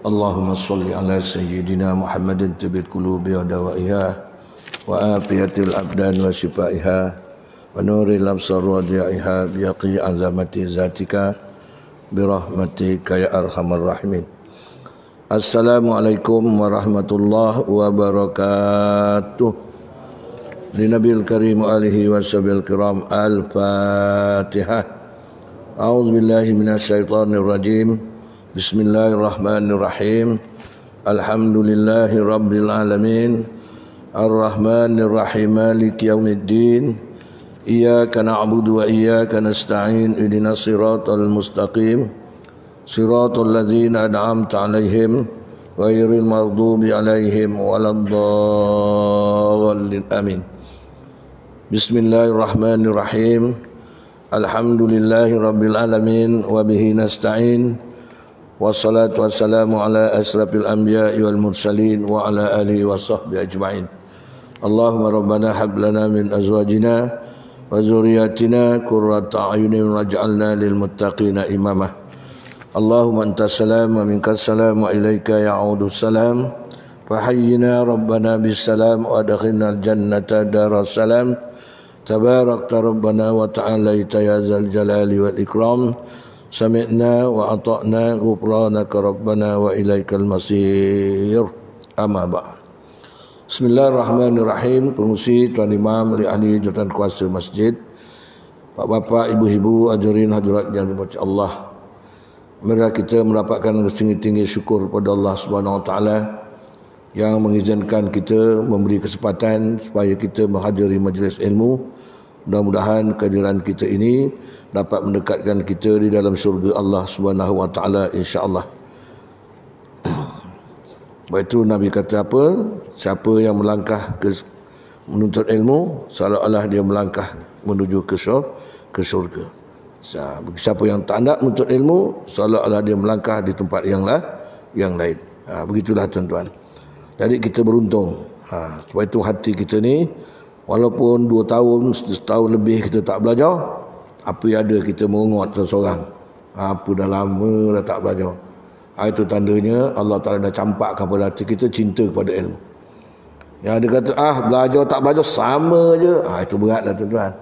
Allahumma salli ala sayyidina Muhammadin tibit qulubi wa dawaiha wa afiyatil abdan wa shifaiha wa nuril absar wa diaiha biyaqi azamati zatika birahmatika ya arhamar rahimin. Assalamualaikum warahmatullahi wabarakatuh. Li nabil karim alihi wa sahbihi kiram. Al-Fatihah. A'udzu billahi minasy syaithanir rajim. Bismillahirrahmanirrahim. Alhamdulillahi rabbil alamin. Ar-Rahmanir Rahim. Maliki yaumiddin. Iyyaka na'budu wa iyyaka nasta'in. Ihdinas siratal mustaqim. Siratal ladzina an'amta 'alaihim ghairil maghdubi 'alaihim waladdallin. Amin. Bismillahirrahmanirrahim. Alhamdulillahi rabbil alamin wa bihi nasta'in. Wassalatu wassalamu ala asrafil anbiya'i wal mursalin wa ala alihi wa sahbihi ajma'in. Allahumma rabbana hab lana min azwajina wa zurriyyatina qurrata a'yunin waj'alna lil muttaqina imama. Allahumma antas salam wa minkas salam wa ilaika ya'udu salam. Fahayyina rabbana bis salam wa adkhilna al jannata daras salam. Tabarakta rabbana wa ta'alaita ya zal jalali wal ikram. Sami'na wa ata'na ghufranaka rabbana wa ilaikal masir. Amma ba'd. Bismillahirrahmanirrahim. Pengusi Tuan Imam, ahli jawatan kuasa masjid, Bapak-bapak, ibu-ibu, hadirin hadirat yang dirahmati Allah. Mari kita mendapatkan setinggi-tinggi syukur kepada Allah Subhanahu wa taala yang mengizinkan kita, memberi kesempatan supaya kita menghadiri majlis ilmu. Mudah-mudahan kehadiran kita ini dapat mendekatkan kita di dalam syurga Allah Subhanahu wa taala, insya-Allah. Baik, itu Nabi kata apa? Siapa yang melangkah menuntut ilmu, seolah-olah dia melangkah menuju ke syurga. Siapa yang tak nak menuntut ilmu, seolah-olah dia melangkah di tempat yang lain. Begitulah tuan-tuan. Jadi kita beruntung. Sebab itu hati kita ni, walaupun 2 tahun, setahun lebih kita tak belajar, apa yang ada kita menguat seseorang. Apa dah lama dah tak belajar. Itu tandanya Allah Ta'ala dah campakkan pada hati kita cinta kepada ilmu. Yang ada kata, belajar tak belajar sama je. Itu berat lah tuan-tuan.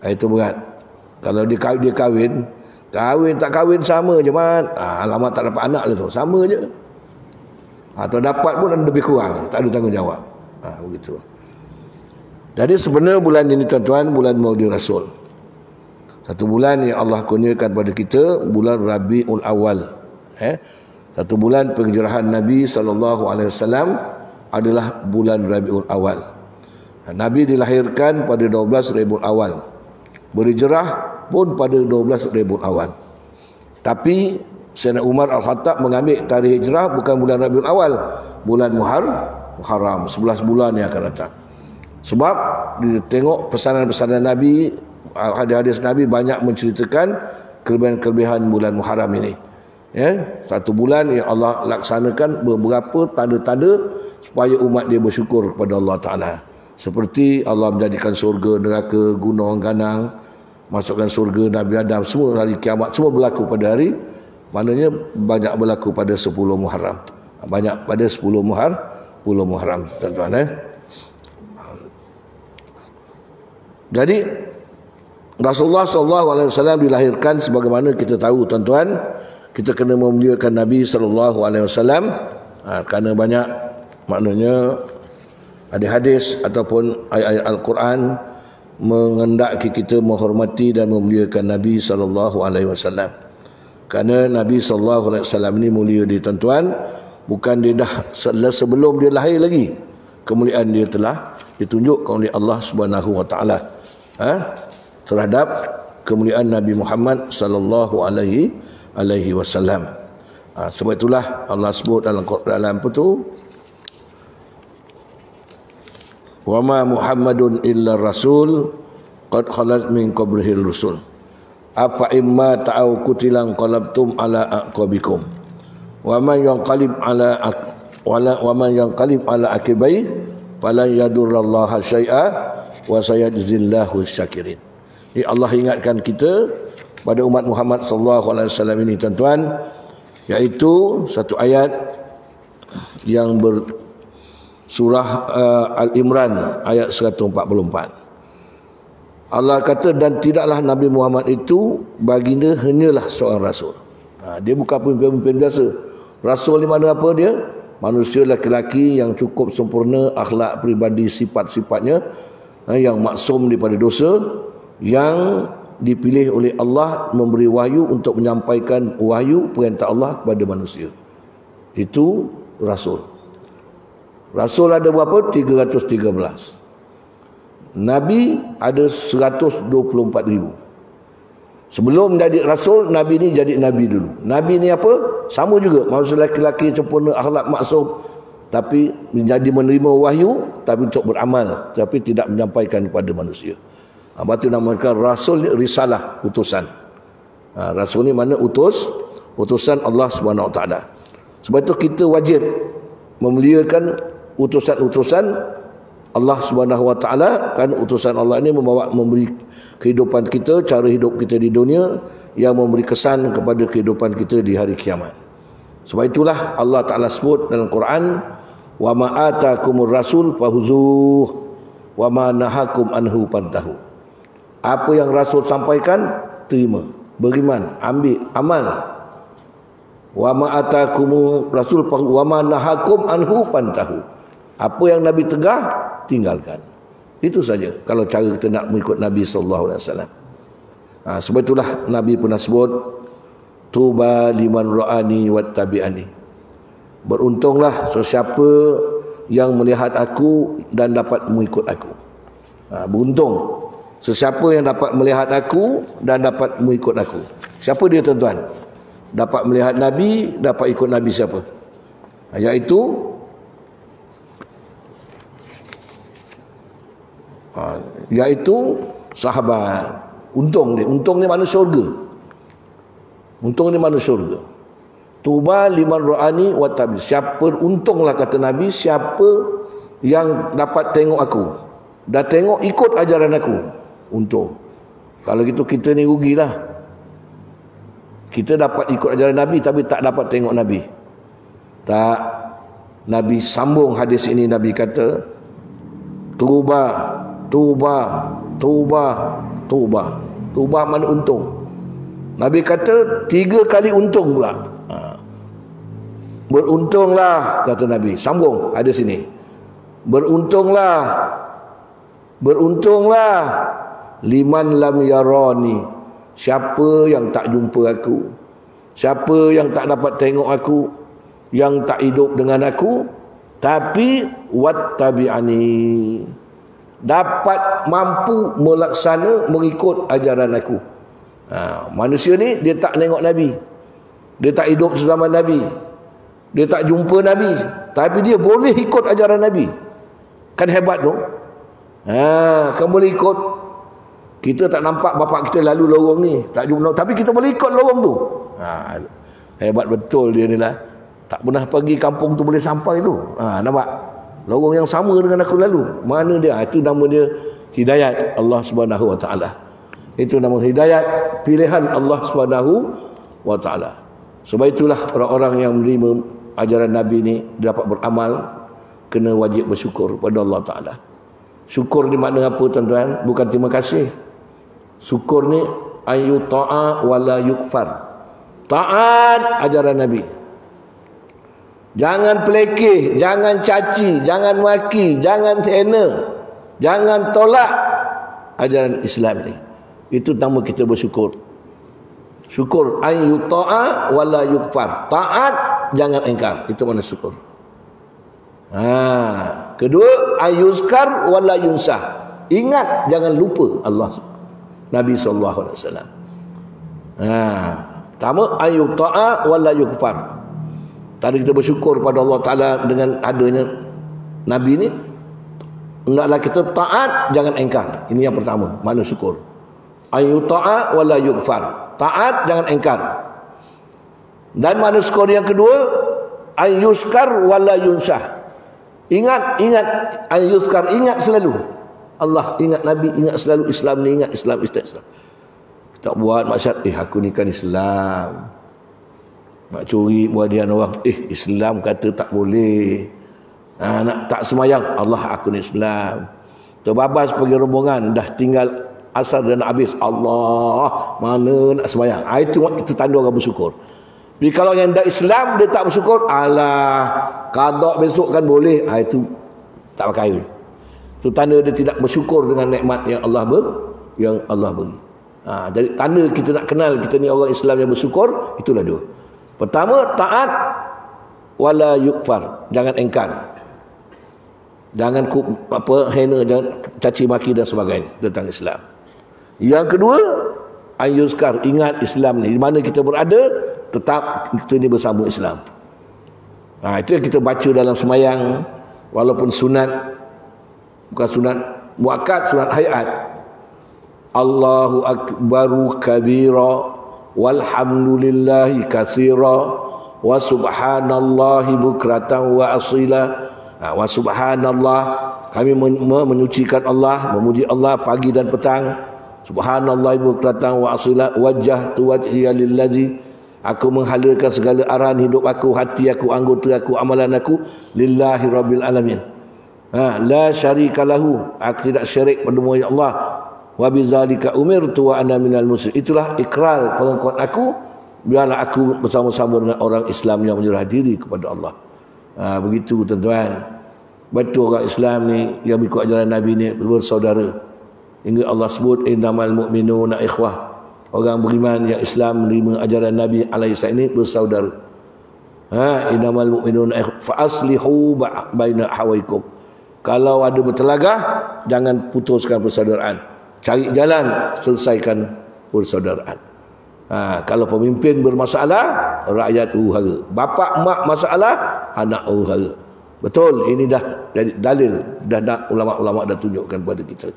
Itu berat. Kalau dia kahwin tak kahwin sama je man. Lama tak dapat anak lah tu. Sama je. Atau dapat pun lebih kurang. Tak ada tanggungjawab. Begitu. Jadi sebenarnya bulan ini tuan-tuan, bulan Maulid Rasul. Satu bulan yang Allah kurniakan pada kita, bulan Rabiul Awal. Satu bulan penghijrahan Nabi SAW adalah bulan Rabiul Awal. Nabi dilahirkan pada 12 Rabiul Awal. Berhijrah pun pada 12 Rabiul Awal. Tapi Sayyidina Umar Al-Khattab mengambil tarikh hijrah bukan bulan Rabiul Awal, bulan Muharram, 11 bulan yang akan datang. Sebab dia tengok pesanan-pesanan Nabi, hadis-hadis Nabi banyak menceritakan kelebihan-kelebihan bulan Muharram ini. Satu bulan yang Allah laksanakan beberapa tanda-tanda supaya umat dia bersyukur kepada Allah Ta'ala. Seperti Allah menjadikan surga, neraka, gunung, ganang, masukkan surga Nabi Adam, semua hari kiamat, semua berlaku pada hari, maknanya banyak berlaku pada 10 Muharram. Banyak pada 10 Muharram, tuan-tuan. Jadi Rasulullah SAW dilahirkan sebagaimana kita tahu tuan-tuan, kita kena memuliakan Nabi SAW kerana banyak, maknanya ada hadis ataupun ayat-ayat Al-Quran mengendaki kita menghormati dan memuliakan Nabi SAW. Kerana Nabi SAW ini mulia di tuan-tuan, bukan dia dah sebelum dia lahir lagi, kemuliaan dia telah ditunjukkan oleh Allah Subhanahu wa taala terhadap kemuliaan Nabi Muhammad sallallahu alaihi wasallam. Sebab itulah Allah sebut dalam apa tu? Wa ma Muhammadun illa rasul qad khalat min qablihi rusul. Afa imma ta'au kutilan qalabtum ala aqabikum. Wa man yanqalib ala aqibai falan yadurrallaha syai'a wa sayajzillahu syakirin. Jadi Allah ingatkan kita pada umat Muhammad sallallahu alaihi wasallam ini tuan-tuan, Iaitu satu ayat yang surah Al-Imran ayat 144. Allah kata, dan tidaklah Nabi Muhammad itu baginda hanyalah seorang rasul. Dia bukan pemimpin biasa. Rasul ni mana apa dia? Manusia laki-laki yang cukup sempurna akhlak peribadi, sifat-sifatnya, yang maksum daripada dosa, yang dipilih oleh Allah memberi wahyu untuk menyampaikan wahyu perintah Allah kepada manusia. Itu rasul. Rasul ada berapa? 313. Nabi ada 124,000. Sebelum jadi rasul, Nabi ni jadi Nabi dulu. Nabi ni apa? Sama juga, manusia laki-laki sempurna akhlak maksum, tapi menjadi menerima wahyu, tapi untuk beramal, tapi tidak menyampaikan kepada manusia. Sebab itu namakan rasul ni risalah, utusan. Rasul ni mana utusan Allah SWT. Sebab itu kita wajib memuliakan utusan-utusan Allah SWT, kan utusan Allah ini memberi kehidupan kita, cara hidup kita di dunia, yang memberi kesan kepada kehidupan kita di hari kiamat. Sebab itulah Allah Ta'ala sebut dalam Quran, wa ma atakumur rasul fahuzuh wa ma nahakum anhu pantahu. Apa yang rasul sampaikan, terima, beriman, ambil, amal. Wa ma atakumur rasul wa ma nahakum anhu pantahu. Apa yang Nabi tegah, tinggalkan. Itu saja kalau cara kita nak mengikut Nabi SAW. Sebab itulah Nabi pernah sebut, tuba liman ra'ani wattabi'ani. Beruntunglah sesiapa yang melihat aku dan dapat mengikut aku. Beruntung sesiapa yang dapat melihat aku dan dapat mengikut aku. Siapa dia tuan-tuan? Dapat melihat Nabi, dapat ikut Nabi siapa? Iaitu sahabat. Untung ni mana syurga. Untung ni mana syurga. Tuba liman ra'ani wa tabi. Siapa, untunglah kata Nabi, siapa yang dapat tengok aku, dah tengok ikut ajaran aku, untung. Kalau gitu kita ni rugilah. Kita dapat ikut ajaran Nabi tapi tak dapat tengok Nabi. Tak. Nabi sambung hadis ini, Nabi kata, tuba mana untung. Nabi kata 3 kali untung pula. Beruntunglah kata Nabi, sambung ada sini, beruntunglah liman lam yarani, siapa yang tak jumpa aku, siapa yang tak dapat tengok aku, yang tak hidup dengan aku, tapi wattabi'ani, dapat mampu melaksana mengikut ajaran aku. Manusia ni dia tak tengok Nabi, dia tak hidup sezaman Nabi, dia tak jumpa Nabi, tapi dia boleh ikut ajaran Nabi. Kan hebat tu. Kan boleh ikut. Kita tak nampak bapak kita lalu lorong ni, tak jumpa, tapi kita boleh ikut lorong tu. Hebat betul dia ni lah. Tak pernah pergi kampung tu boleh sampai tu. Nampak? Lorong yang sama dengan aku lalu. Mana dia? Itu nama dia hidayat Allah Subhanahu Wa Taala. Itu nama hidayat, pilihan Allah Subhanahu Wa Taala. Sebab itulah orang-orang yang menerima ajaran Nabi ni dapat beramal, kena wajib bersyukur pada Allah Taala. Syukur ni makna apa tuan-tuan? Bukan terima kasih. Syukur ni ayu ta'a wala yukfar. Taat ajaran Nabi. Jangan pelekeh, jangan caci, jangan maki, jangan hina, jangan tolak ajaran Islam ni. Itu nama kita bersyukur. Syukur ayu ta'a wala yukfar. Taat, jangan engkar. Itu mana syukur. Kedua, ayuzkar wala yunsah. Ingat, jangan lupa Allah, Nabi SAW. Pertama, ayu ta'a wala yukfar. Tadi kita bersyukur pada Allah Ta'ala dengan adanya Nabi ni. Hendaklah kita taat, jangan engkar. Ini yang pertama, mana syukur. Ayu ta'a wala yukfar. Taat, jangan engkar. Dan mana syukur yang kedua, ayuskar wala yunsah. Ingat, ayuskar, ingat selalu Allah, ingat Nabi, ingat selalu Islam ni, ingat Islam. Kita buat maksud, aku ni kan Islam. Nak curi buadian orang. Islam kata tak boleh. Nak tak semayang, Allah aku ni Islam. Terbabas pergi rombongan, dah tinggal asar dan habis. Allah, mana nak semayang. Itu tanda orang bersyukur. Tapi kalau yang dah Islam, dia tak bersyukur, alah, qada besok kan boleh. Itu tak pakai. Itu tanda dia tidak bersyukur dengan nikmat yang Allah beri. Jadi tanda kita nak kenal kita ni orang Islam yang bersyukur, itulah dua. Pertama, taat wala yukfar, jangan engkar. Jangan hina, jangan caci maki dan sebagainya tentang Islam. Yang kedua, ayuskar, ingat Islam ni di mana kita berada, tetap kita ni bersama Islam. Itu yang kita baca dalam semayang, walaupun sunat, bukan sunat muakkad, sunat hayat. Allahu akbaru kabira walhamdulillahi katsira wa subhanallahi bukratan wa asila. Wa subhanallah, kami menyucikan Allah, memuji Allah pagi dan petang. Subhanallah bukratan wa asila, wajjahtu wajhiya lillazi, aku menghalakan segala arahan hidup aku, hati aku, anggota aku, amalan aku lillahi rabbil alamin. La syarika lahu, aku tidak syirik pada ya Allah. Wa bizalika umirtu wa ana minal muslimin. Itulah ikrar pengakuan aku, biarlah aku bersama-sama dengan orang Islam yang menyerah diri kepada Allah. Begitu tuan-tuan. Betul orang Islam ni yang mengikut ajaran Nabi ni bersaudara. Hingga Allah sebut innamal mu'minuna ikhwah. Orang beriman yang Islam menerima ajaran Nabi alaihi salam ini bersaudara. Innamal mu'minuna ikhwah fa aslihu baina hawaikum. Kalau ada bertelagah, jangan putuskan persaudaraan. Cari jalan selesaikan persaudaraan. Kalau pemimpin bermasalah, rakyat huru-hara. Bapa mak masalah, anak huru-hara. Betul, ini dah jadi dalil, dah ulama-ulama dah tunjukkan kepada kita.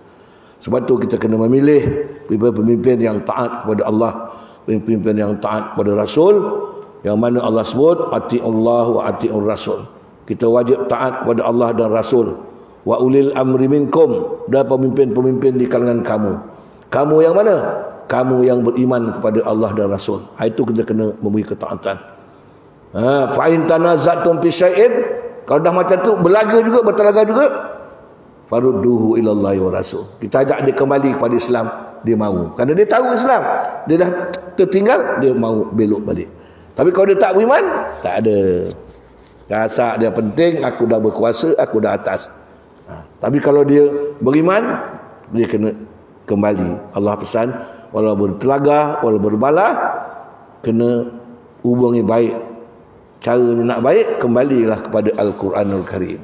Sebab tu kita kena memilih pemimpin yang taat kepada Allah, pemimpin yang taat kepada Rasul, yang mana Allah sebut ati'ullah wa ati'ur Rasul. Kita wajib taat kepada Allah dan Rasul. Wa ulil amri minkum, dan pemimpin-pemimpin di kalangan kamu. Kamu yang mana? Kamu yang beriman kepada Allah dan Rasul. Itu kita kena memberi ketaatan. Fa in tanazatum fi syai'in, kalau dah macam tu berlaga juga, bertelaga juga, farudduhu ilallahi wa rasul. Kita ajak dia kembali kepada Islam, dia mahu. Kerana dia tahu Islam, dia dah tertinggal, dia mahu belok balik. Tapi kalau dia tak beriman, tak ada. Rasa dia penting, aku dah berkuasa, aku dah atas. Tapi kalau dia beriman, dia kena kembali. Allah pesan, walau bertelaga, walau berbalah, kena hubungi baik. Caranya nak baik, kembalilah kepada Al-Quranul Karim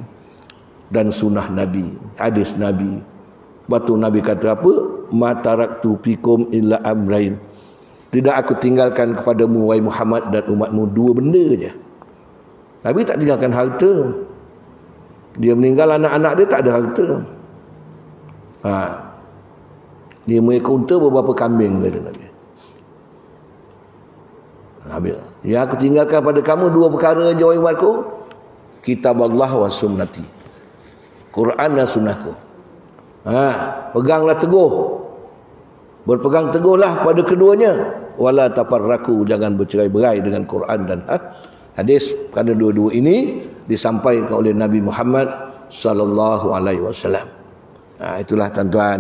dan sunnah Nabi, hadis Nabi. Batu Nabi kata apa? Ma taraktu fikum illa amrain. Tidak aku tinggalkan kepadamu wahai Muhammad dan umatmu dua benda je. Nabi tak tinggalkan harta. Dia meninggal, anak-anak dia tak ada harta. Dia mengekor unta, beberapa kambing kata Nabi. Ya, aku tinggalkan pada kamu dua perkara je wahai umatku, kitab Allah wa sunnati, Quran dan sunnahku. Peganglah teguh, berpegang teguhlah pada keduanya. Wala tafarraku, jangan bercerai-berai dengan Quran dan hadis, kerana dua-dua ini disampaikan oleh Nabi Muhammad sallallahu alaihi wasallam. Itulah tuan-tuan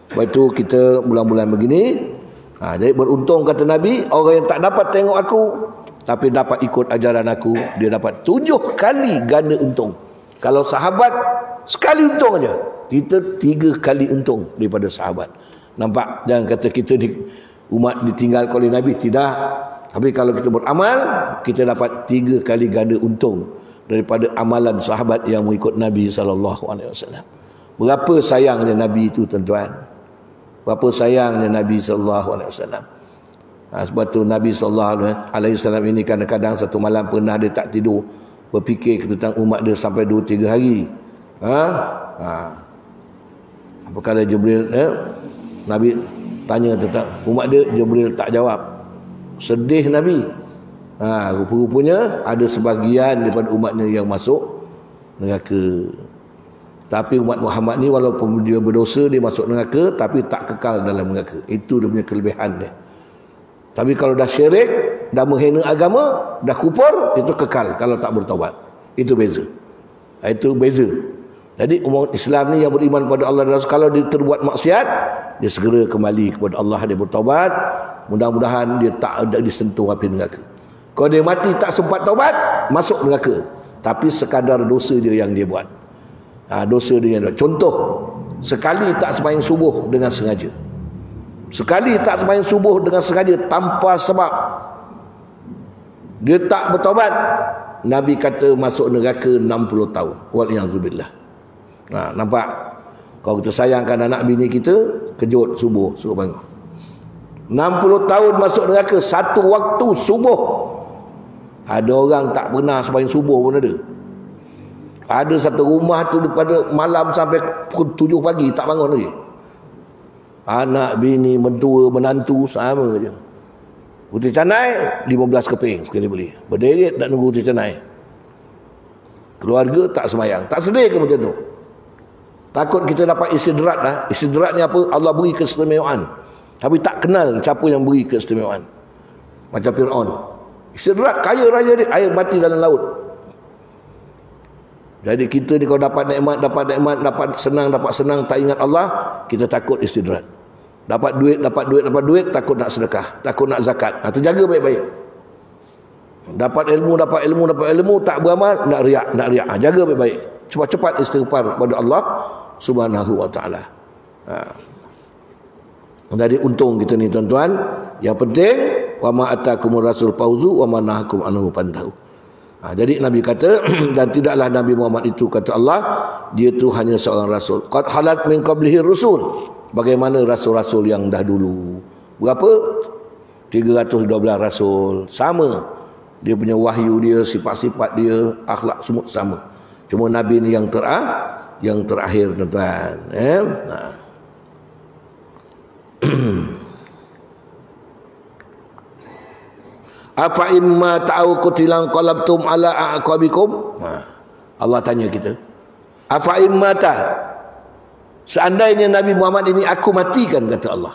Lepas itu kita bulan-bulan begini, jadi beruntung kata Nabi, orang yang tak dapat tengok aku tapi dapat ikut ajaran aku, dia dapat 7 kali ganda untung. Kalau sahabat sekali untung aja, kita 3 kali untung daripada sahabat. Nampak? Jangan kata kita umat ditinggalkan oleh Nabi, tidak. Tapi kalau kita beramal, kita dapat 3 kali ganda untung daripada amalan sahabat yang mengikut Nabi SAW. Berapa sayangnya Nabi itu tuan-tuan. Berapa sayangnya Nabi SAW. Sebab tu Nabi SAW ini kadang-kadang satu malam pernah dia tak tidur, berfikir tentang umat dia sampai 2-3 hari. Apa kata Jibril, Nabi tanya tentang umat dia, Jibril tak jawab. Sedih Nabi. Rupa-rupanya ada sebahagian daripada umatnya yang masuk neraka. Tapi umat Muhammad ni walaupun dia berdosa, dia masuk neraka, tapi tak kekal dalam neraka. Itu dia punya kelebihan dia. Tapi kalau dah syirik, dah menghina agama, dah kufur, itu kekal kalau tak bertaubat. Itu beza. Itu beza. Jadi umat Islam ni yang beriman kepada Allah dan Rasul, kalau dia terbuat maksiat, dia segera kembali kepada Allah, dia bertaubat. Mudah-mudahan dia tak ada disentuh api neraka. Kalau dia mati tak sempat taubat, masuk neraka. Tapi sekadar dosa dia yang dia buat. Dosa dia yang dia buat. Contoh, sekali tak sembahyang subuh dengan sengaja. Sekali tak sembahyang subuh dengan sengaja tanpa sebab, dia tak bertaubat, Nabi kata masuk neraka 60 tahun. Wal'iyadzubillah. Nampak? Kalau kita sayangkan anak bini kita, kejut subuh suruh bangun. 60 tahun masuk neraka satu waktu subuh. Ada orang tak pernah sembahyang subuh pun ada. Ada satu rumah tu daripada malam sampai pukul 7 pagi tak bangun lagi. Anak bini, mentua, menantu sama je. Puteri canai 15 keping sekali beli. Berderet nak nunggu puteri canai. Keluarga tak sembahyang. Tak sedih ke macam tu? Takut kita dapat istidrat lah. Istidratnya apa? Allah beri keistimewaan, tapi tak kenal siapa yang beri keistimewaan. Macam Fir'aun. Istidrat, kaya raya dia, air mati dalam laut. Jadi kita ni kalau dapat nikmat, dapat senang, tak ingat Allah, kita takut istidrat. Dapat duit, takut nak sedekah, takut nak zakat. Terjaga baik-baik. Dapat ilmu, tak beramal, nak riak. Jaga baik-baik. Cepat-cepat istighfar kepada Allah Subhanahu wa ta'ala. Jadi untung kita ni tuan-tuan. Yang penting, wa ma atakumur rasul fauzu wa ma nahakum anhu pantahu. Jadi Nabi kata, dan tidaklah Nabi Muhammad itu, kata Allah, dia tu hanya seorang rasul. Qad khalat min qablihi rusul. Bagaimana rasul-rasul yang dah dulu. Berapa? 312 rasul. Sama. Dia punya wahyu dia, sifat-sifat dia, akhlak semua sama. Cuma Nabi ni yang terakhir tuan-tuan. Afa imma ta'u kutilang qalabtum ala aqabikum. Allah tanya kita. Afa imma ta, seandainya Nabi Muhammad ini aku matikan, kata Allah.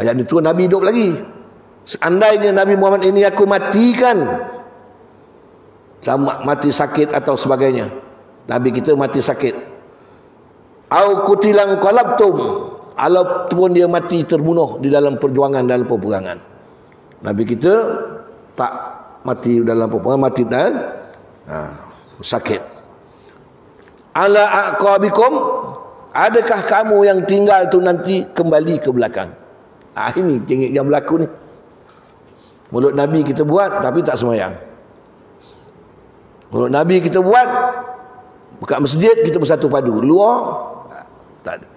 Ayat itu Nabi hidup lagi. Seandainya Nabi Muhammad ini aku matikan, sama mati sakit atau sebagainya. Nabi kita mati sakit. Au kutilang qalabtum, ataupun dia mati terbunuh di dalam perjuangan, dalam peperangan. Nabi kita tak mati dalam peperangan, mati sakit. Ala aqabikum, adakah kamu yang tinggal tu nanti kembali ke belakang? Ini jengik yang berlaku ni. Mulut Nabi kita buat tapi tak sembahyang. Mulut Nabi kita buat, dekat masjid kita bersatu padu, luar tak ada.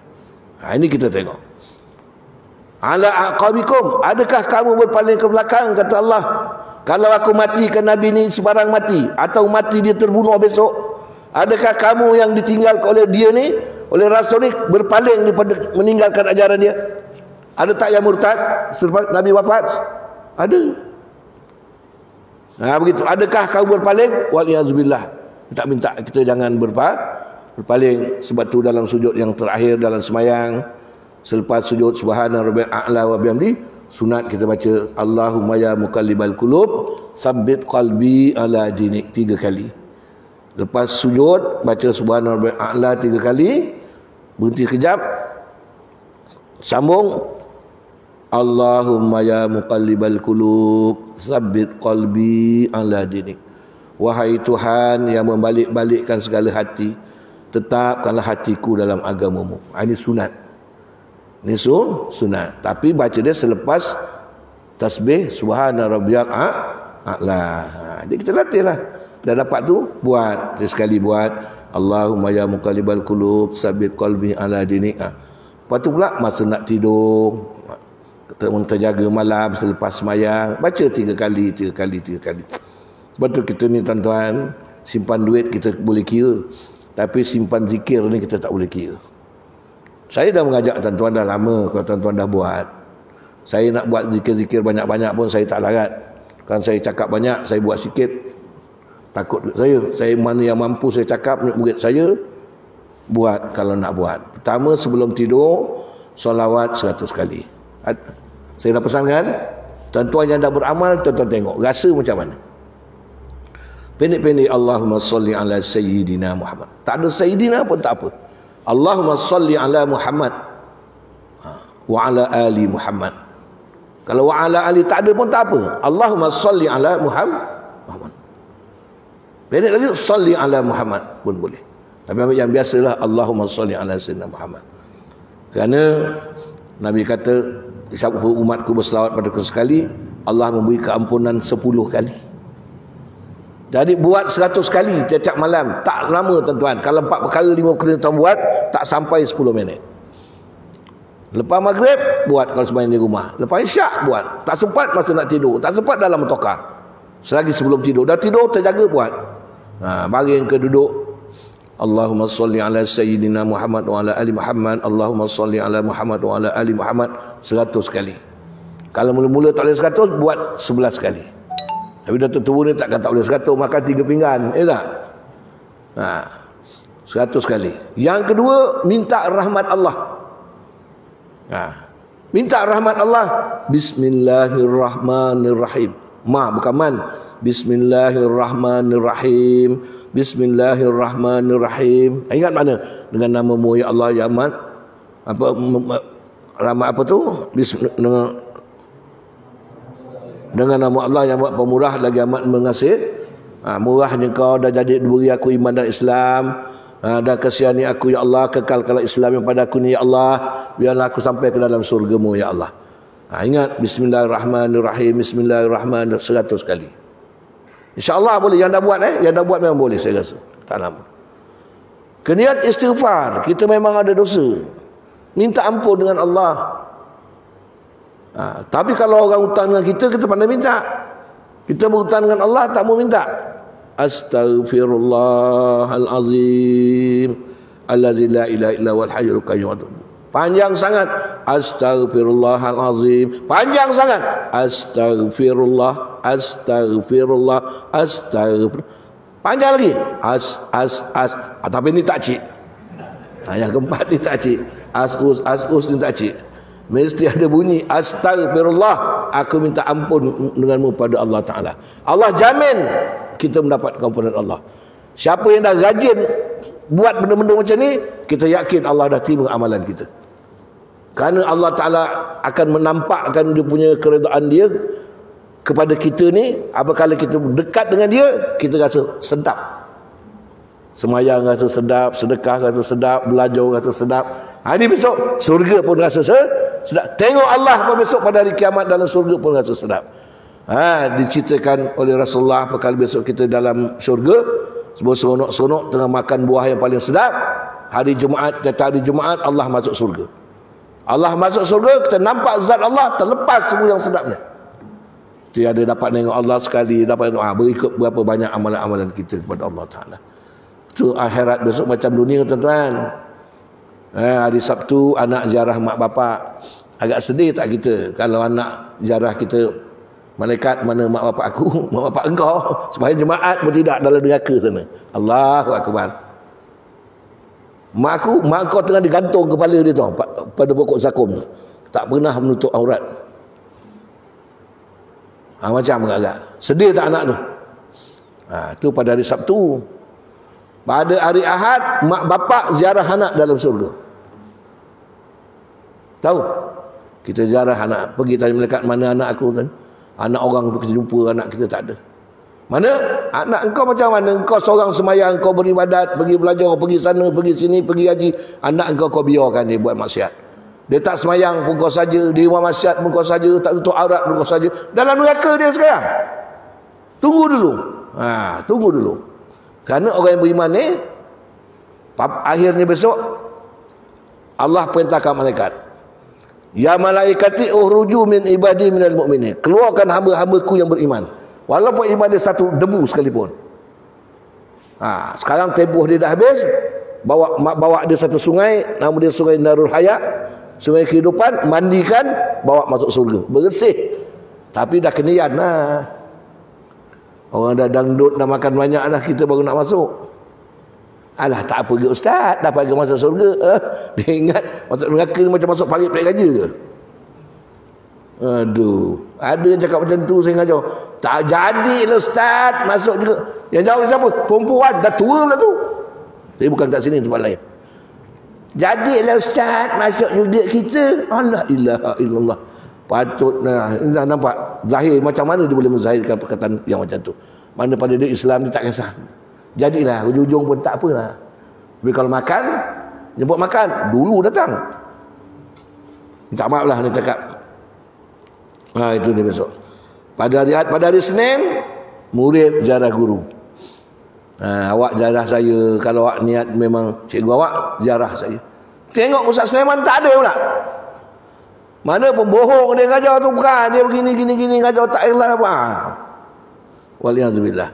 Ini kita tengok. Ala aqabikum, adakah kamu berpaling ke belakang, kata Allah. Kalau aku matikan Nabi ni sebarang mati, atau mati dia terbunuh besok, adakah kamu yang ditinggalkan oleh dia ni, oleh Rasul ni, berpaling daripada meninggalkan ajaran dia? Ada tak yang murtad selepas Nabi wafat? Ada. Begitu. Adakah kamu berpaling? Wal'iyadzubillah. Tak minta kita jangan berpaling. Sebab tu dalam sujud yang terakhir dalam semayang, selepas sujud subhana rabbil a'la wa bihamdi, sunat kita baca Allahumma ya muqallibal qulub tsabbit qalbi ala dinik 3 kali. Lepas sujud baca subhana rabbil a'la 3 kali, berhenti sekejap, sambung Allahumma ya muqallibal qulub tsabbit qalbi ala dinik. Wahai Tuhan yang membalik-balikkan segala hati, tetapkanlah hatiku dalam agamamu. Ini sunat. Ini sunat. Tapi baca dia selepas tasbih subhana rabbiyal a'la. Jadi kita latihlah. Dah dapat tu, buat. Sekali buat Allahumma ya muqallibal qulub tsabbit qalbi ala dinik. Lepas tu pula masa nak tidur, terjaga malam selepas semayang, baca 3 kali. Sebab tu kita ni tuan-tuan, simpan duit kita boleh kira, tapi simpan zikir ni kita tak boleh kira. Saya dah mengajak tuan-tuan dah lama. Kalau tuan-tuan dah buat, saya nak buat zikir-zikir banyak-banyak pun saya tak larat. Kan saya cakap banyak, saya buat sikit, takut saya mana yang mampu saya cakap, murid saya buat. Kalau nak buat, pertama sebelum tidur solawat 100 kali. Saya dah pesan kan, Tuan-tuan yang dah beramal, tuan-tuan tengok rasa macam mana. Pendek-pendek, Allahumma salli ala Sayyidina Muhammad. Tak ada Sayyidina pun tak apa. Allahumma salli ala Muhammad wa ala ali Muhammad. Kalau wa ala ali tak ada pun tak apa. Allahumma salli ala Muhammad. Pendek lagi, salli ala Muhammad pun boleh. Tapi yang biasalah Allahumma salli ala Sayyidina Muhammad. Kerana Nabi kata, siapa umatku berselawat padaku sekali, Allah memberi keampunan 10 kali. Jadi buat 100 kali setiap malam. Tak lama tuan-tuan. Kalau 4 perkara 5 perkara tuan buat, tak sampai 10 minit. Lepas maghrib buat kalau sembahyang di rumah. Lepas isyak buat. Tak sempat masa nak tidur, tak sempat dalam motorkar. Selagi sebelum tidur, dah tidur terjaga buat. Baring ke duduk. Allahumma salli ala Sayyidina Muhammad wa ala ali Muhammad. Allahumma salli ala Muhammad wa ala ali Muhammad 100 kali. Kalau mula-mula tak boleh 100, buat 11 kali. Tapi dah tua ni takkan tak boleh 100, makan 3 pinggan, tak? 100 kali. Yang kedua, minta rahmat Allah. Minta rahmat Allah. Bismillahirrahmanirrahim. Bukan man. Bismillahirrahmanirrahim. Bismillahirrahmanirrahim. Ingat mana? Dengan nama-Mu ya Allah ya Ahmad. Rahmat apa tu? Dengan nama Allah yang buat pemurah lagi amat mengasih. Murahnya Kau dah jadi beri aku iman dan Islam, dan kasihani aku ya Allah, kekalkanlah Islam yang pada aku ni ya Allah, biarlah aku sampai ke dalam surga-Mu ya Allah. Ingat Bismillahirrahmanirrahim. Bismillahirrahmanirrahim 100 kali. InsyaAllah boleh. Yang dah buat yang dah buat memang boleh, saya rasa tak lama. Kemudian istighfar. Kita memang ada dosa, minta ampun dengan Allah. Tapi kalau orang hutang dengan kita, kita pandai minta. Kita berhutang dengan Allah, tak mau minta. Astaghfirullahalazim allazi la ilaha illa huwal hayyul qayyum. Panjang sangat. Astaghfirullahalazim. Panjang sangat. Astaghfirullah. Panjang lagi. Tapi ni tak cik. Yang keempat ni tak cik. As-us ni tak cik. Mesti ada bunyi astaghfirullah, aku minta ampun denganmu pada Allah Ta'ala. Allah jamin kita mendapat keampunan Allah. Siapa yang dah rajin buat benda-benda macam ni, kita yakin Allah dah terima amalan kita. Kerana Allah Ta'ala akan menampakkan dia punya keredaan dia kepada kita ni. Apabila kita dekat dengan dia, kita rasa sedap. Semayang rasa sedap, sedekah rasa sedap, belajar rasa sedap. Hari besok surga pun rasa sedap. Tengok Allah besok pada hari kiamat dalam surga pun rasa sedap. Diceritakan oleh Rasulullah apabila besok kita dalam surga, sebuah seronok-seronok tengah makan buah yang paling sedap. Hari Jumaat, kata hari Jumaat Allah masuk surga. Allah masuk surga, kita nampak zat Allah, terlepas semua yang sedapnya. Tiada dapat tengok Allah sekali, dapat berikut berapa banyak amalan-amalan kita kepada Allah Ta'ala. Itu akhirat besok macam dunia tuan-tuan. Hari Sabtu anak ziarah mak bapak. Agak sedih tak kita kalau anak ziarah kita, malaikat mana mak bapak aku, mak bapak engkau, sembahyang jemaat pun tidak, dalam neraka sana. Allahu Akbar. Mak kau tengah digantung kepala dia tu pada pokok zakum, tak pernah menutup aurat. Macam agak sedih tak anak tu. Tu pada hari Sabtu. Pada hari Ahad mak bapak ziarah anak dalam surga. Tahu? Kita ziarah anak, pergi tanya malaikat, mana anak aku kan? Anak orang tu kita jumpa, anak kita tak ada. Mana? Anak engkau macam mana? Engkau seorang semayang, engkau beribadat, pergi belajar, pergi sana, pergi sini, pergi haji. Anak engkau biarkan dia buat maksiat. Dia tak semayang pun kau saja, dia buat maksiat pun kau saja, tak tutup aurat pun kau saja. Dalam neraka dia sekarang. Tunggu dulu. Tunggu dulu. Kerana orang yang beriman ni, akhirnya besok Allah perintahkan malaikat, ya malaikati ukhruju min ibadi minal mu'minin, keluarkan hamba-hambaku yang beriman, walaupun iman dia satu debu sekalipun. Sekarang tempoh dia dah habis. Bawa dia satu sungai, nama dia Sungai Narul Hayat, sungai kehidupan, mandikan, bawa masuk surga, bersih. Tapi dah kenian lah. Orang dah dangdut, dah makan banyak dah, kita baru nak masuk. Alah, tak apa ke ustaz, dah pergi masuk surga. Dia ingat masuk neraka ni macam masuk parit pelik raja ke? Aduh, ada yang cakap macam tu saya ngajar. Tak jadilah ustaz, masuk juga. Yang jawab siapa? Perempuan, dah tua pula tu. Tapi bukan kat sini, tempat lain. Jadilah ustaz, masuk juga kita. Allah ilaha illallah. Patutlah. Dah nampak zahir macam mana dia boleh menzahirkan perkataan yang macam tu. Mana pada dia Islam dia tak kisah. Jadilah, ujung-ujung pun tak apalah. Tapi kalau makan, jemput makan, dulu datang. Minta maaf lah dia cakap. Itu dia besok. Pada hari Senin, murid ziarah guru. Awak ziarah saya. Kalau awak niat memang cikgu awak, ziarah saya. Tengok Ustaz Sulaiman tak ada pula. Mana pembohong dia ngajar tu, bukan. Dia begini ngajar tak ikhlas apa. Waliyahzubillah.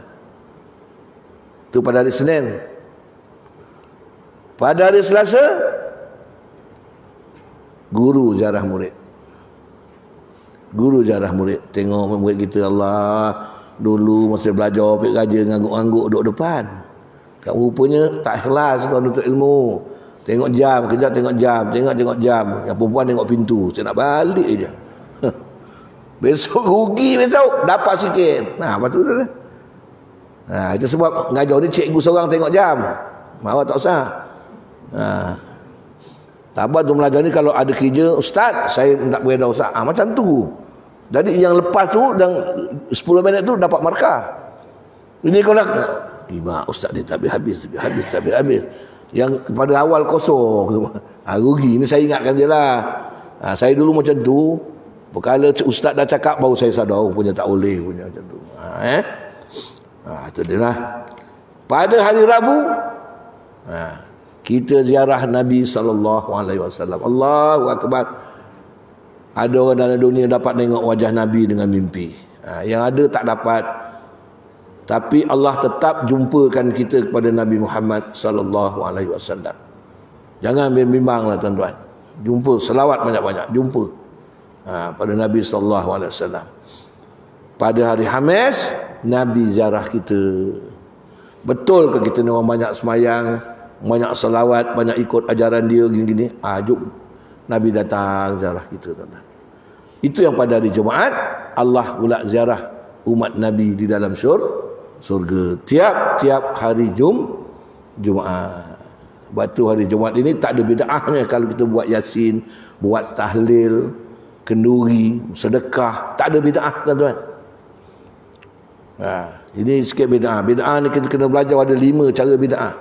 Itu pada hari Senin. Pada hari Selasa, guru ziarah murid. Guru ziarah murid. Tengok murid kita, Allah, dulu masa belajar pergi kerja ngangguk-ngangguk duduk depan. Kat rupanya tak ikhlas kau nuntut ilmu. Tengok jam, kejap tengok jam, tengok jam. Yang perempuan tengok pintu. Saya nak balik je. Besok rugi besok, dapat sikit. Lepas tu dah. Itu sebab ngajar ni cikgu seorang tengok jam. Awak tak usah. Tabat tu belajar ni kalau ada kerja, ustaz saya tak boleh dah ustaz. Macam tu. Jadi yang lepas tu dan 10 minit tu dapat markah. Ini kalau tiba ustaz dia tak habis. Yang pada awal kosong. Rugi. Ini saya ingatkan je lah. Saya dulu macam tu. Perkala ustaz dah cakap baru saya sadar punya tak boleh punya macam tu. Itu dia lah. Pada hari Rabu, kita ziarah Nabi SAW. Allahu Akbar. Ada orang dalam dunia dapat tengok wajah Nabi dengan mimpi. Yang ada tak dapat. Tapi Allah tetap jumpakan kita kepada Nabi Muhammad SAW. Jangan bimbang lah tuan-tuan. Jumpa, selawat banyak-banyak. Jumpa pada Nabi SAW. Pada hari Khamis, Nabi ziarah kita. Betul ke kita ni orang banyak semayang, banyak selawat, banyak ikut ajaran dia gini-gini? Jom Nabi datang ziarah kita, tuan-tuan. Itu yang pada hari Jumaat Allah pula ziarah umat Nabi di dalam surga. Tiap-tiap hari Jumaat. Waktu hari Jumaat ini tak ada bid'ahnya kalau kita buat Yasin, buat tahlil, kenduri, sedekah, tak ada bid'ah, tuan-tuan. Ini sikit bid'ah. Bid'ah ni kita kena belajar ada 5 cara bid'ah.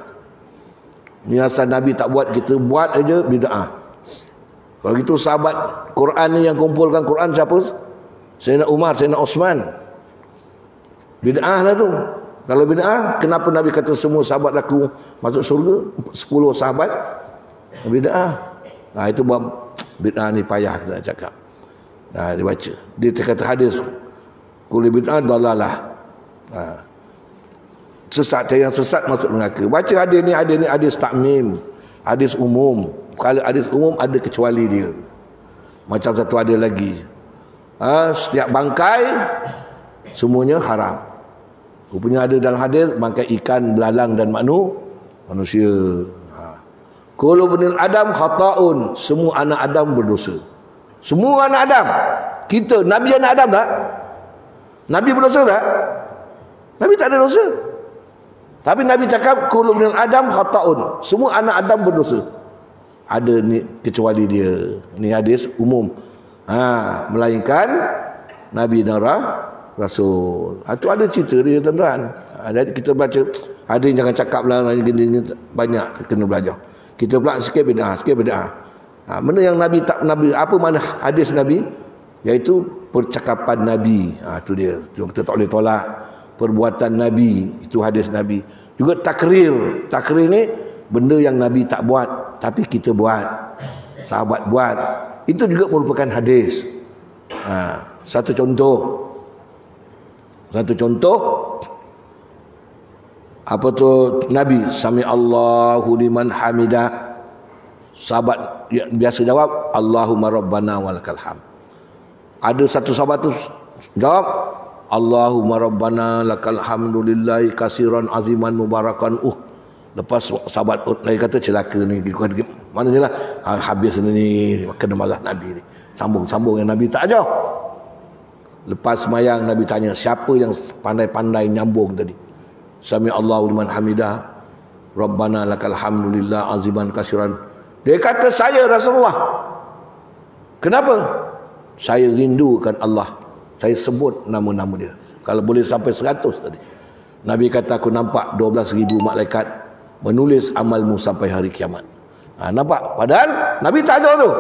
Ni asal Nabi tak buat, kita buat aja bid'ah. Kalau gitu sahabat Quran ni yang kumpulkan Quran siapa? Sayyidina Umar, Sayyidina Osman. Bid'ah lah tu. Kalau bid'ah, kenapa Nabi kata semua sahabat aku masuk surga? 10 sahabat bid'ah. Itu buat bid'ah ni payah kita nak cakap. Dia baca. Dia kata hadis kulli bid'ah dalalah. Sesat, yang sesat masuk neraka. Baca hadis ni hadis takmim, hadis umum. Kalau hadis umum ada kecuali dia. Macam satu ada lagi. Setiap bangkai semuanya haram. Rupanya ada dalam hadis bangkai ikan, belalang dan manusia. Kullu bani Adam khata'un. Semua anak Adam berdosa. Semua anak Adam. Kita Nabi anak Adam tak? Nabi berdosa tak? Nabi tak ada dosa. Tapi Nabi cakap kullu bani Adam khata'un. Semua anak Adam berdosa. Ada ni kecuali dia. Ni hadis umum. Melainkan Nabi dan Rasul. Itu ada cerita dia, tuan-tuan. Jadi kita baca hadis, jangan cakap lah gini, banyak kena belajar. Kita pula sikit bid'ah. Benda yang Nabi tak, Nabi apa mana hadis Nabi? Iaitu percakapan Nabi. Itu dia. Kita tak boleh tolak perbuatan Nabi. Itu hadis Nabi. Juga takrir. Takrir ni benda yang Nabi tak buat tapi kita buat, sahabat buat. Itu juga merupakan hadis. Satu contoh apa tu Nabi sami Allahu liman hamidah. Sahabat biasa jawab Allahumma rabbana walakal hamd. Ada satu sahabat tu jawab Allahumma rabbana lakal hamdulillahi kasiran aziman mubarakan. Lepas sahabat lain kata celaka ni, mana je lah habis ni kena marah Nabi ni. Sambung yang Nabi tak ajar. Lepas semayang Nabi tanya, siapa yang pandai-pandai nyambung tadi? Sami Allahu liman hamidah, Rabbana lakal hamdulillah aziman kasiran. Dia kata, saya Rasulullah. Kenapa? Saya rindukan Allah. Saya sebut nama-nama dia. Kalau boleh sampai 100 tadi. Nabi kata, aku nampak 12,000 malaikat menulis amalmu sampai hari kiamat. Nampak? Padahal Nabi tak ada tu.